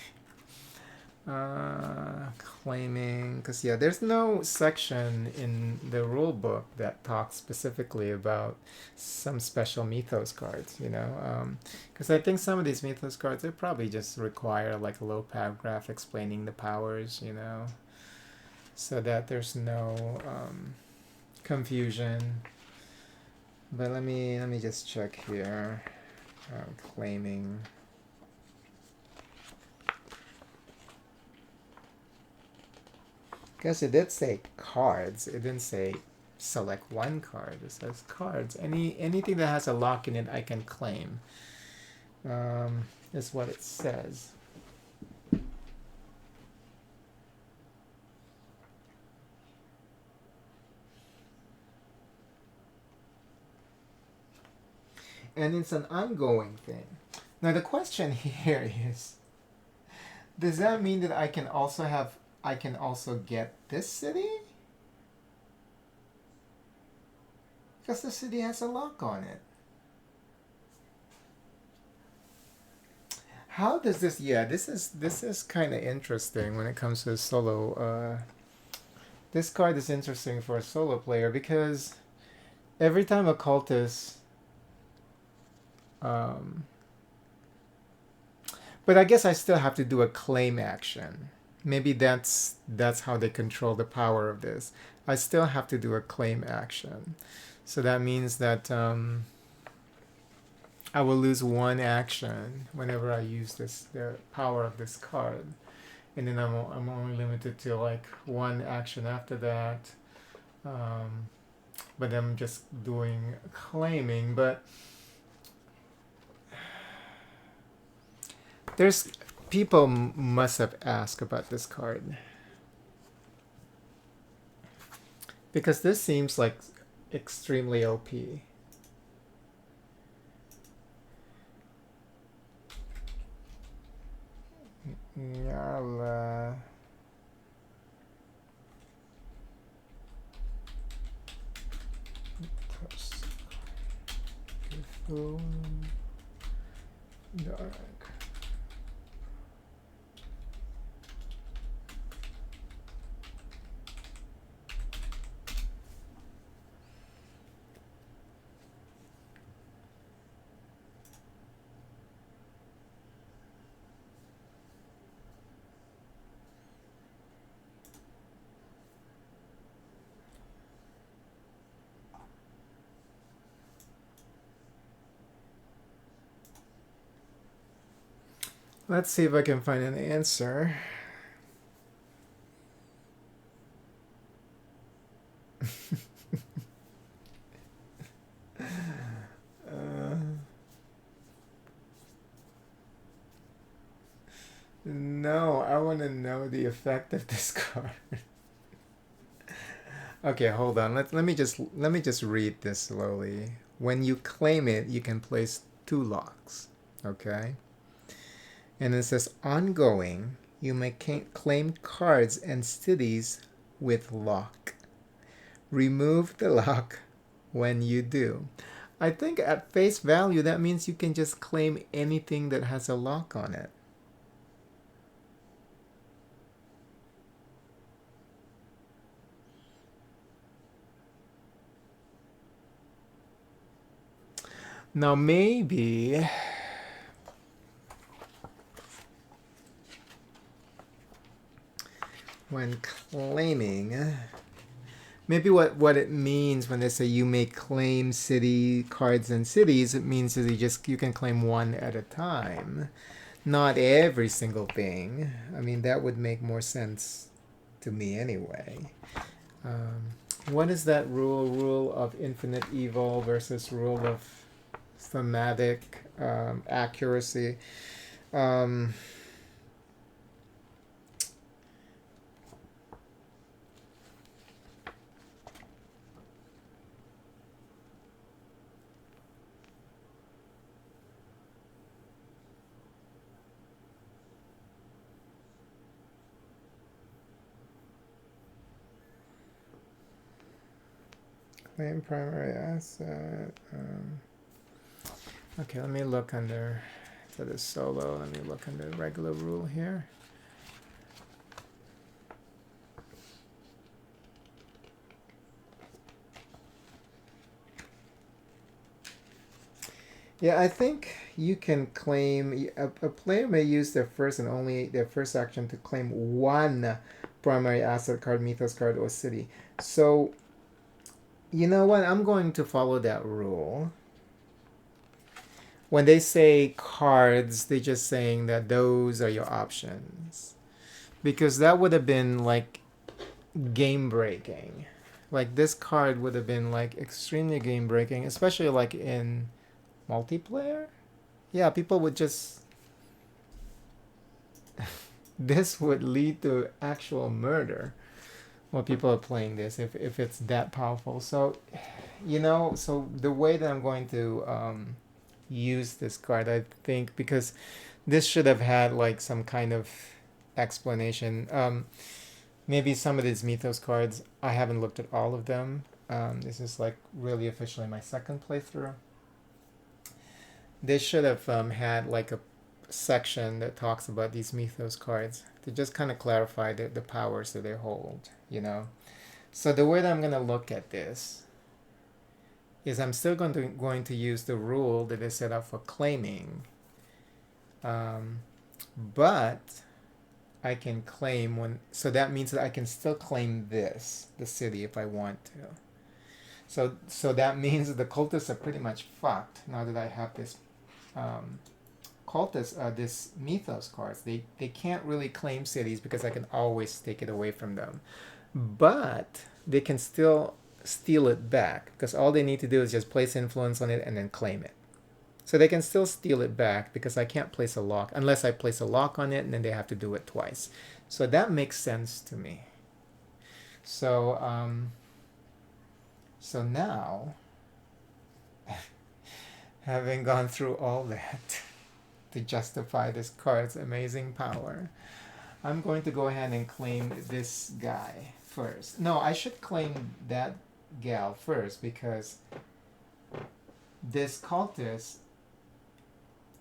Claiming, because yeah, there's no section in the rule book that talks specifically about some special mythos cards, you know, because I think some of these mythos cards, they probably just require like a low paragraph explaining the powers, you know, so that there's no confusion. But let me just check here. Claiming. Because it did say cards. It didn't say select one card. It says cards. Anything that has a lock in it, I can claim. Is what it says. And it's an ongoing thing. Now the question here is, does that mean that I can also get this city? Because the city has a lock on it. How does this? Yeah, this is kind of interesting when it comes to solo. This card is interesting for a solo player because every time a cultist. But I guess I still have to do a claim action. Maybe that's how they control the power of this. I still have to do a claim action. So that means that I will lose one action whenever I use the power of this card. And then I'm only limited to like one action after that. But I'm just doing claiming. But there's people must have asked about this card, because this seems like extremely OP. I'll dark. Let's see if I can find an answer. uh, no, I want to know the effect of this card. Okay, hold on. Let me just read this slowly. When you claim it, you can place 2 locks. Okay? And it says ongoing, you may claim cards and cities with lock. Remove the lock when you do. I think at face value that means you can just claim anything that has a lock on it. Now maybe when claiming, maybe what it means when they say you may claim city cards and cities, it means that you can claim one at a time, not every single thing. I mean, that would make more sense to me anyway. What is that rule? Rule of infinite evil versus rule of thematic accuracy. Um, Claim primary asset. Okay, let me look under to the solo. Let me look under regular rule here. Yeah, I think you can claim a player may use their first and only their first action to claim one primary asset card, mythos card, or city. So, you know what? I'm going to follow that rule. When they say cards, they're just saying that those are your options. Because that would have been like game breaking. Like this card would have been like extremely game breaking, especially like in multiplayer. Yeah, people would just this would lead to actual murder while people are playing this if it's that powerful. So, so the way that I'm going to use this card, I think, because this should have had like some kind of explanation. Maybe some of these mythos cards, I haven't looked at all of them. This is like really officially my second playthrough. They should have had like a section that talks about these mythos cards to just kind of clarify the powers that they hold, So the way that I'm going to look at this is I'm still going to use the rule that is set up for claiming, but I can claim so that means that I can still claim the city if I want to. So that means that the cultists are pretty much fucked now that I have this this mythos cards. They can't really claim cities because I can always take it away from them, but they can still steal it back because all they need to do is just place influence on it and then claim it. So they can still steal it back because I can't place a lock unless I place a lock on it, and then they have to do it twice. So that makes sense to me. So so now, having gone through all that to justify this card's amazing power, I'm going to go ahead and claim this guy first. No, I should claim that gal first because this cultist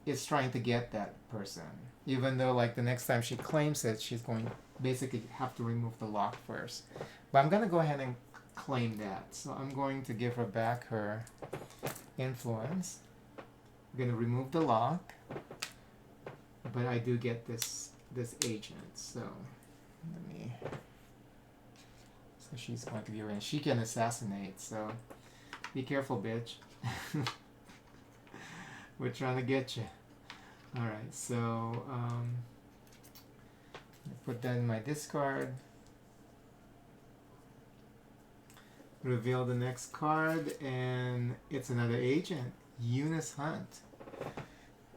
is trying to get that person. Even though like the next time she claims it, she's going to basically have to remove the lock first. But I'm going to go ahead and claim that. So I'm going to give her back her influence. I'm going to remove the lock. But I do get this agent. So let me... So she's going to be around. She can assassinate, so be careful, bitch. We're trying to get you. All right, so put that in my discard. Reveal the next card, and it's another agent, Eunice Hunt.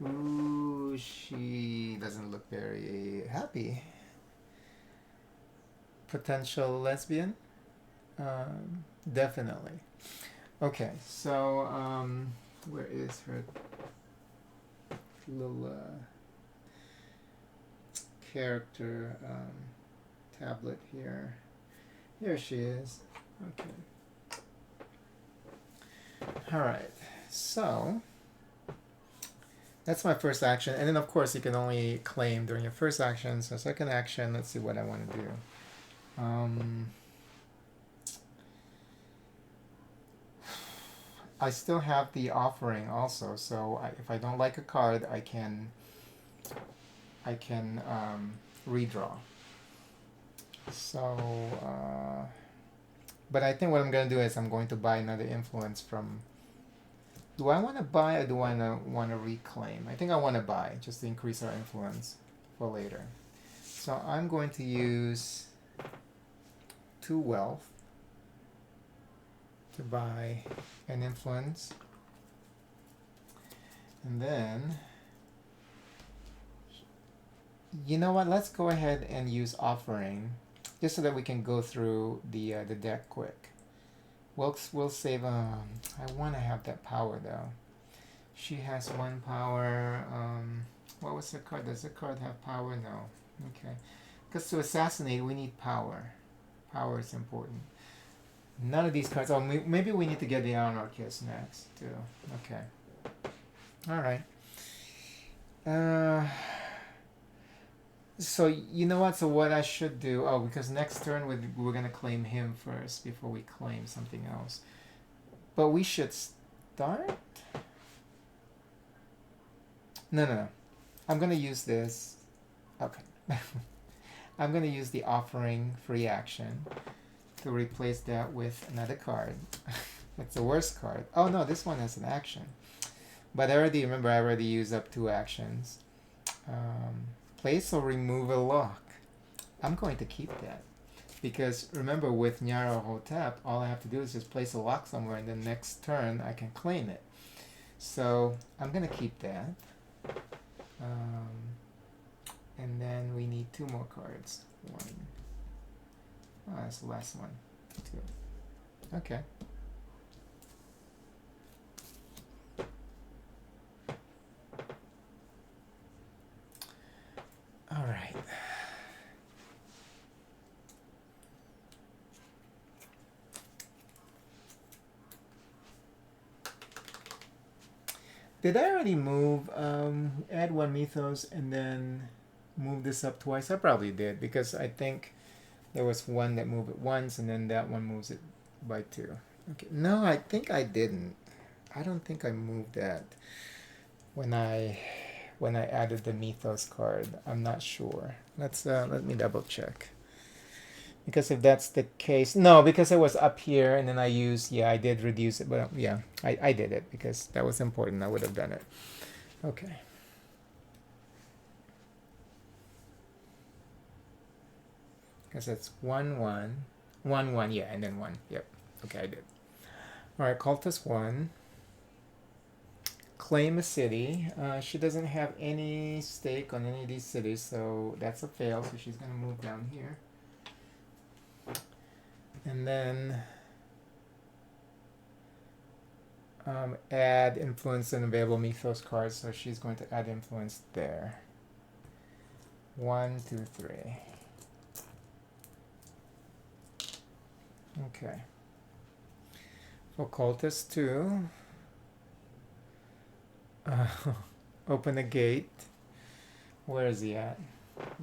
Ooh, she doesn't look very happy. Potential lesbian? Definitely. Okay, so where is her little character tablet here? Here she is. Okay. All right, so that's my first action, and then of course you can only claim during your first action. So second action, let's see what I want to do. I still have the offering also, so if I don't like a card, I can redraw. So, but I think what I'm going to do is I'm going to buy another influence from. Do I want to buy or do I want to reclaim? I think I want to buy just to increase our influence for later. So I'm going to use 2 wealth to buy an influence. And then, you know what? Let's go ahead and use offering just so that we can go through the deck quick. We'll save. I want to have that power though. She has 1 power. What was her card? Does the card have power? No. Okay. Because to assassinate, we need power. Power is important. None of these cards. Oh, maybe we need to get the anarchist next too. Okay. All right. So you know what? So what I should do? Oh, because next turn we're gonna claim him first before we claim something else. But we should start. No. I'm gonna use this. Okay. I'm gonna use the offering free action to replace that with another card. It's the worst card. Oh no, this one has an action. But I already used up 2 actions. Place or remove a lock. I'm going to keep that. Because remember with Nyara Hotep, all I have to do is just place a lock somewhere and then next turn I can claim it. So I'm going to keep that. And then we need 2 more cards. 1. Oh, that's the last one. 2. Okay. All right. Did I already move, add 1 mythos and then move this up twice? I probably did because I think there was one that moved it once and then that one moves it by 2. Okay. No, I think I didn't. I don't think I moved that when I added the mythos card. I'm not sure. Let me double check. Because if that's the case, no, because it was up here and then I did reduce it, but yeah, I did it because that was important. I would have done it. Okay. Because it's 1 1 1 1, yeah, and then 1. Yep. Okay, I did. All right, cultist 1. Claim a city. She doesn't have any stake on any of these cities, so that's a fail. So she's gonna move down here. And then add influence and available mythos cards. So she's going to add influence there. 1, 2, 3. Okay. For cultist 2, open a gate. Where is he at?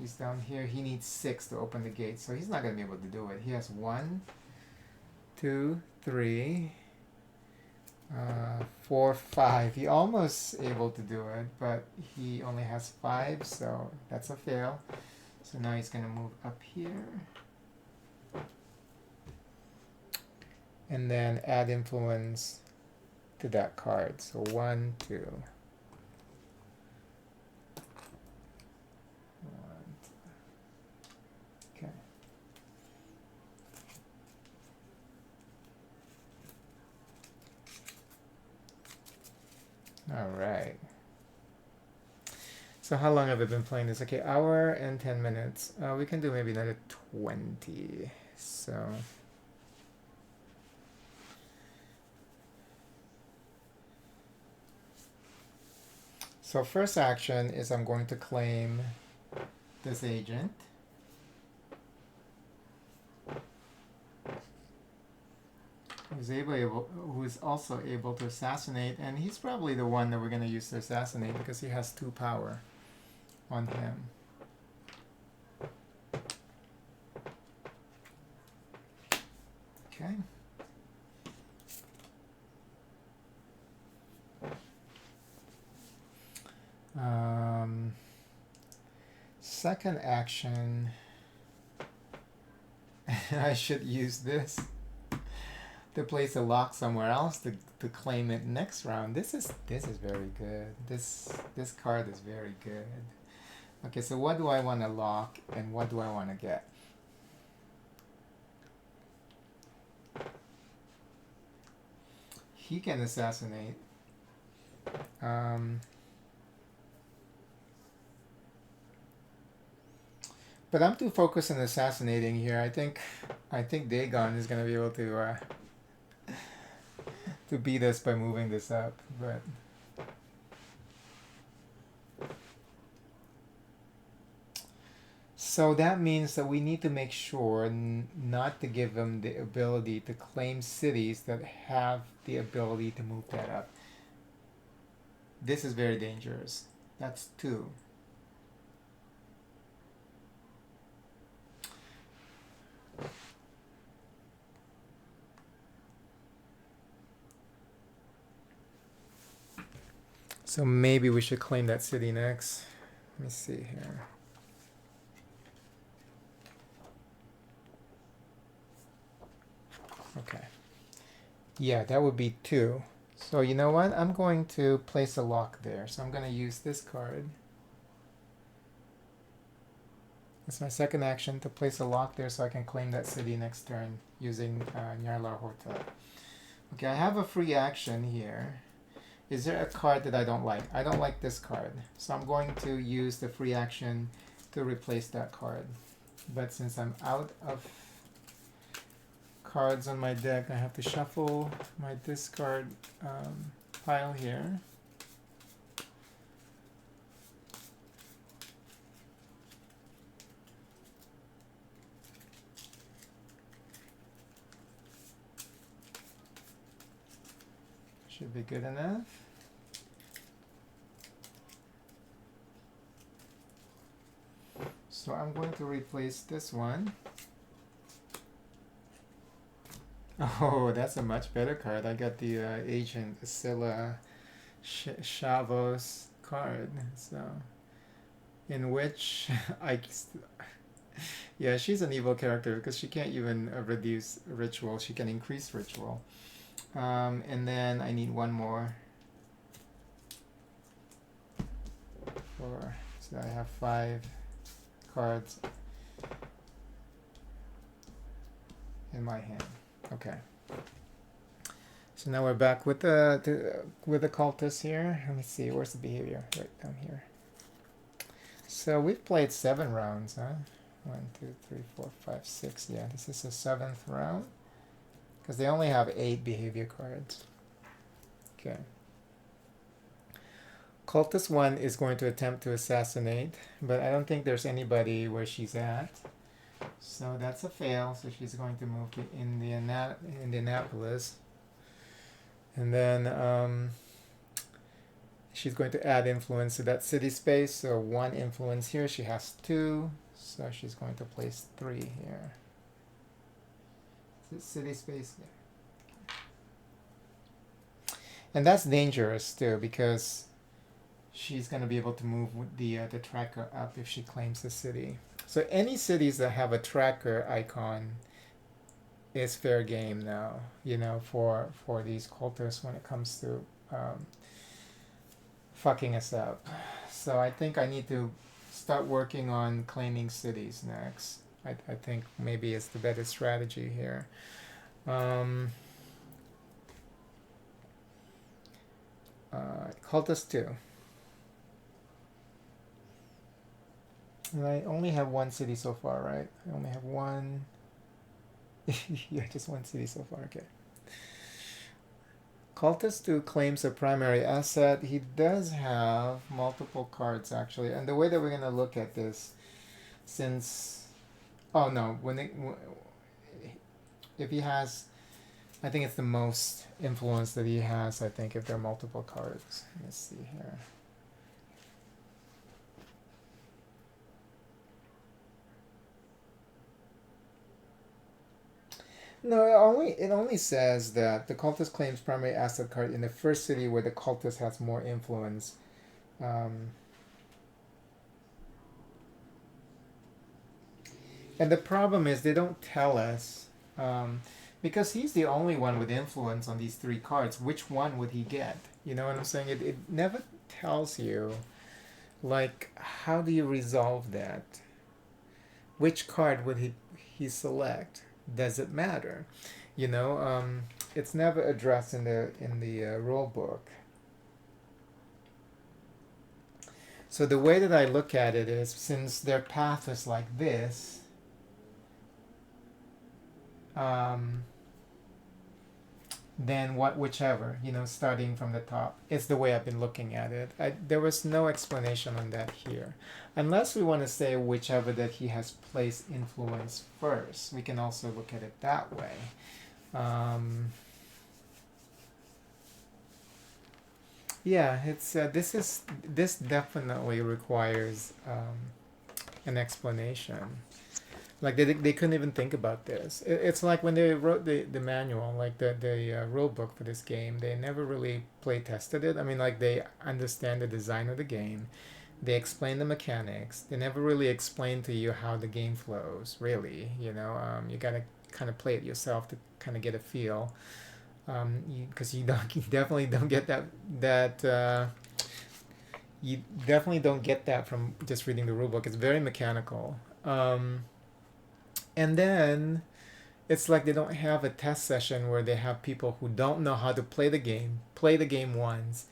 He's down here. He needs 6 to open the gate, so he's not going to be able to do it. He has 1, 2, 3, 4, 5. He almost able to do it, but he only has 5, so that's a fail. So now he's going to move up here. And then add influence to that card. So 1, 2. So how long have we been playing this? Okay, hour and 10 minutes. We can do maybe another 20. So first action is I'm going to claim this agent. Who's also able to assassinate, and he's probably the one that we're going to use to assassinate because he has 2 power on him. Okay. Second action, I should use this to place a lock somewhere else to claim it next round. This is very good. This card is very good. Okay, so what do I want to lock and what do I want to get? He can assassinate. But I'm too focused on assassinating here. I think Dagon is gonna be able to beat us by moving this up, but so that means that we need to make sure not to give them the ability to claim cities that have the ability to move that up. This is very dangerous. That's 2. So maybe we should claim that city next. Let me see here. Okay. Yeah, that would be 2. So you know what? I'm going to place a lock there. So I'm going to use this card. It's my second action to place a lock there so I can claim that city next turn using Nyarlathotep Horta. Okay, I have a free action here. Is there a card that I don't like? I don't like this card. So I'm going to use the free action to replace that card. But since I'm out of cards on my deck, I have to shuffle my discard pile here. Should be good enough. So I'm going to replace this one. Oh, that's a much better card. I got the Agent Scylla Shavos card. So, in which yeah, she's an evil character because she can't even reduce ritual. She can increase ritual. And then I need one more. So I have 5 cards in my hand. Okay. So now we're back with the cultists here. Let me see, where's the behavior? Right down here. So we've played 7 rounds, huh? 1, 2, 3, 4, 5, 6. Yeah, this is the 7th round. Because they only have 8 behavior cards. Okay. Cultist 1 is going to attempt to assassinate, but I don't think there's anybody where she's at. So that's a fail, so she's going to move to Indianapolis. And then she's going to add influence to that city space. So 1 influence here, she has 2. So she's going to place 3 here. City space there. And that's dangerous too because she's going to be able to move the tracker up if she claims the city. So any cities that have a tracker icon is fair game now, you know, for these cultists when it comes to fucking us up. So I think I need to start working on claiming cities next. I think maybe it's the better strategy here. Cultist 2. And I only have one city so far, right? I only have one. Yeah, just one city so far. Okay. Cultist 2 claims a primary asset. He does have multiple cards actually, and the way that we're gonna look at this, since oh no, if he has, I think it's the most influence that he has. I think if there are multiple cards. Let's see here. No, it only says that the cultist claims primary asset card in the first city where the cultist has more influence. Um, and the problem is they don't tell us, um, because he's the only one with influence on these three cards. Which one would he get? You know what I'm saying? It never tells you, like, how do you resolve that? Which card would he select? Does it matter? You know, it's never addressed in the rule book. So the way that I look at it is, since their path is like this, um, then whichever, starting from the top. It's the way I've been looking at it. There was no explanation on that here. Unless we want to say whichever that he has placed influence first. We can also look at it that way. Yeah, this definitely requires an explanation. Like they couldn't even think about this. It's like when they wrote the manual, like the rule book for this game, they never really play tested it. I mean, like they understand the design of the game, they explain the mechanics. They never really explain to you how the game flows. Really, you gotta kind of play it yourself to kind of get a feel. Because you definitely don't get that. You definitely don't get that from just reading the rule book. It's very mechanical. And then it's like they don't have a test session where they have people who don't know how to play the game once,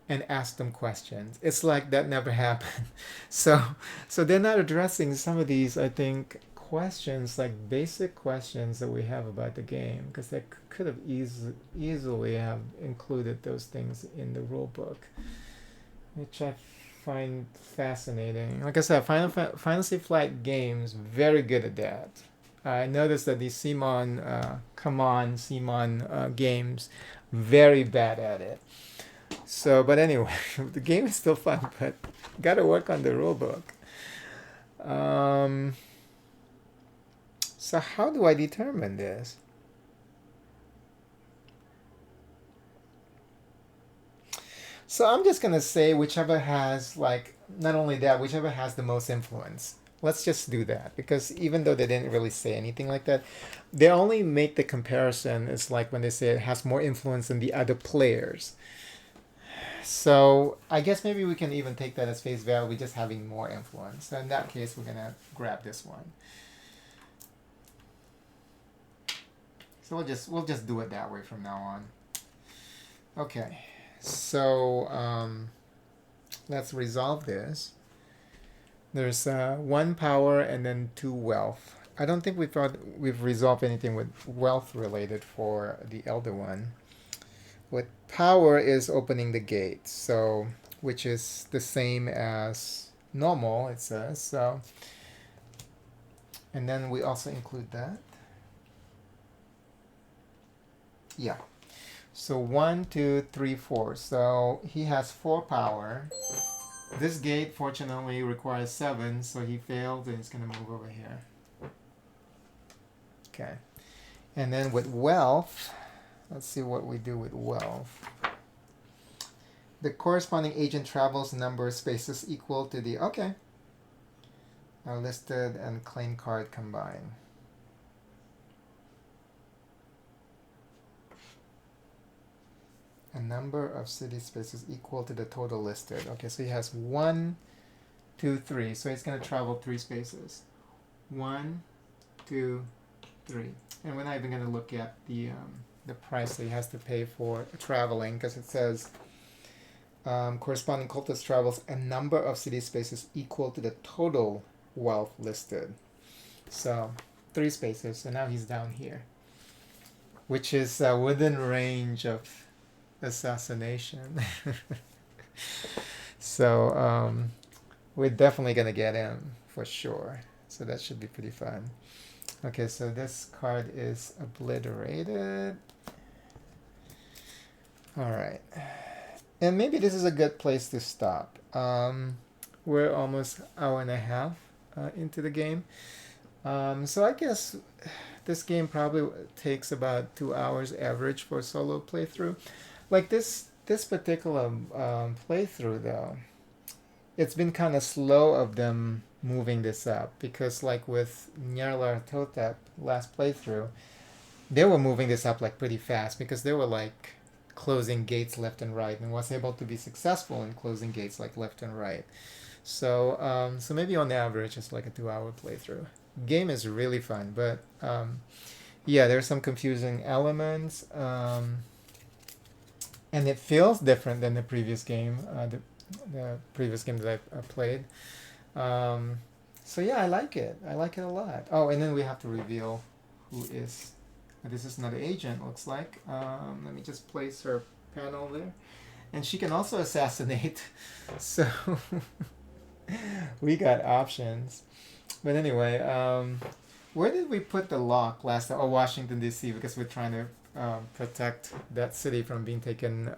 and ask them questions. It's like that never happened. So, so they're not addressing some of these, I think, questions, like basic questions that we have about the game, because they could have easily have included those things in the rule book, which I find fascinating. Like I said, Fantasy Flight Games very good at that. I noticed that these Simon, Come On Simon games, very bad at it. So, but anyway, the game is still fun, but gotta work on the rule book. Um, so how do I determine this? So I'm just gonna say whichever has, like, not only that, whichever has the most influence. Let's just do that, because even though they didn't really say anything like that, they only make the comparison. It's like when they say it has more influence than the other players. So I guess maybe we can even take that as face value, just having more influence. So in that case, we're gonna grab this one. So we'll just do it that way from now on. Okay, so let's resolve this. There's one power and then two wealth. I don't think we've resolved anything with wealth related for the elder one. What power is opening the gate, so which is the same as normal, it says. So, and then we also include that. Yeah. So 1, 2, 3, 4. So he has 4 power. This gate fortunately requires 7, so he failed, and he's gonna move over here. Okay. And then with wealth, let's see what we do with wealth. The corresponding agent travels number of spaces equal to the, okay, are listed and claim card combined. A number of city spaces equal to the total listed. Okay, so he has 1, 2, 3. So he's going to travel 3 spaces. 1, 2, 3. And we're not even going to look at the price that he has to pay for traveling, because it says Corresponding cultist travels a number of city spaces equal to the total wealth listed. So 3 spaces. So now he's down here, which is within range of assassination. So we're definitely gonna get him for sure. So that should be pretty fun. Okay, so this card is obliterated. All right, and maybe this is a good place to stop. We're almost hour and a half into the game. So I guess this game probably takes about 2 hours average for a solo playthrough. Like this particular playthrough though, it's been kind of slow of them moving this up because like with Nyarla Totep last playthrough, they were moving this up like pretty fast because they were like closing gates left and right and was able to be successful in closing gates like left and right. So maybe on average it's like a 2 hour playthrough. Game is really fun, but yeah, there's some confusing elements, and it feels different than the previous game. The previous game that I played. So yeah, I like it. I like it a lot. Oh, and then we have to reveal who is. This is another agent. Looks like. Let me just place her panel there, and she can also assassinate. So we got options. But anyway, where did we put the lock last time? Oh, Washington D.C. because we're trying to protect that city from being taken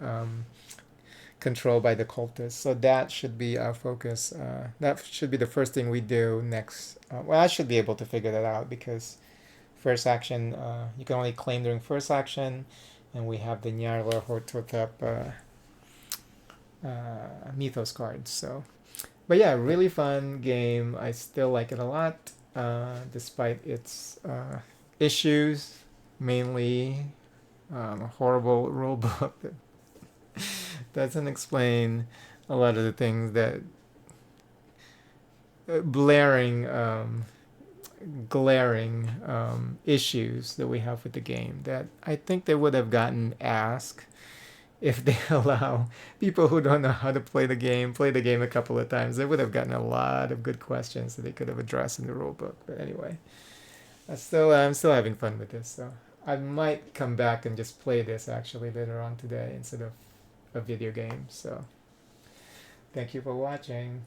control by the cultists. So that should be our focus. That should be the first thing we do next. Well, I should be able to figure that out because first action, you can only claim during first action, and we have the Nyarla Hortotep mythos cards. So, but yeah, really fun game. I still like it a lot, despite its issues, mainly horrible rulebook that doesn't explain a lot of the things that blaring glaring issues that we have with the game that I think they would have gotten asked if they allow people who don't know how to play the game a couple of times. They would have gotten a lot of good questions that they could have addressed in the rulebook. But anyway, I'm still having fun with this, so I might come back and just play this actually later on today instead of a video game. So thank you for watching.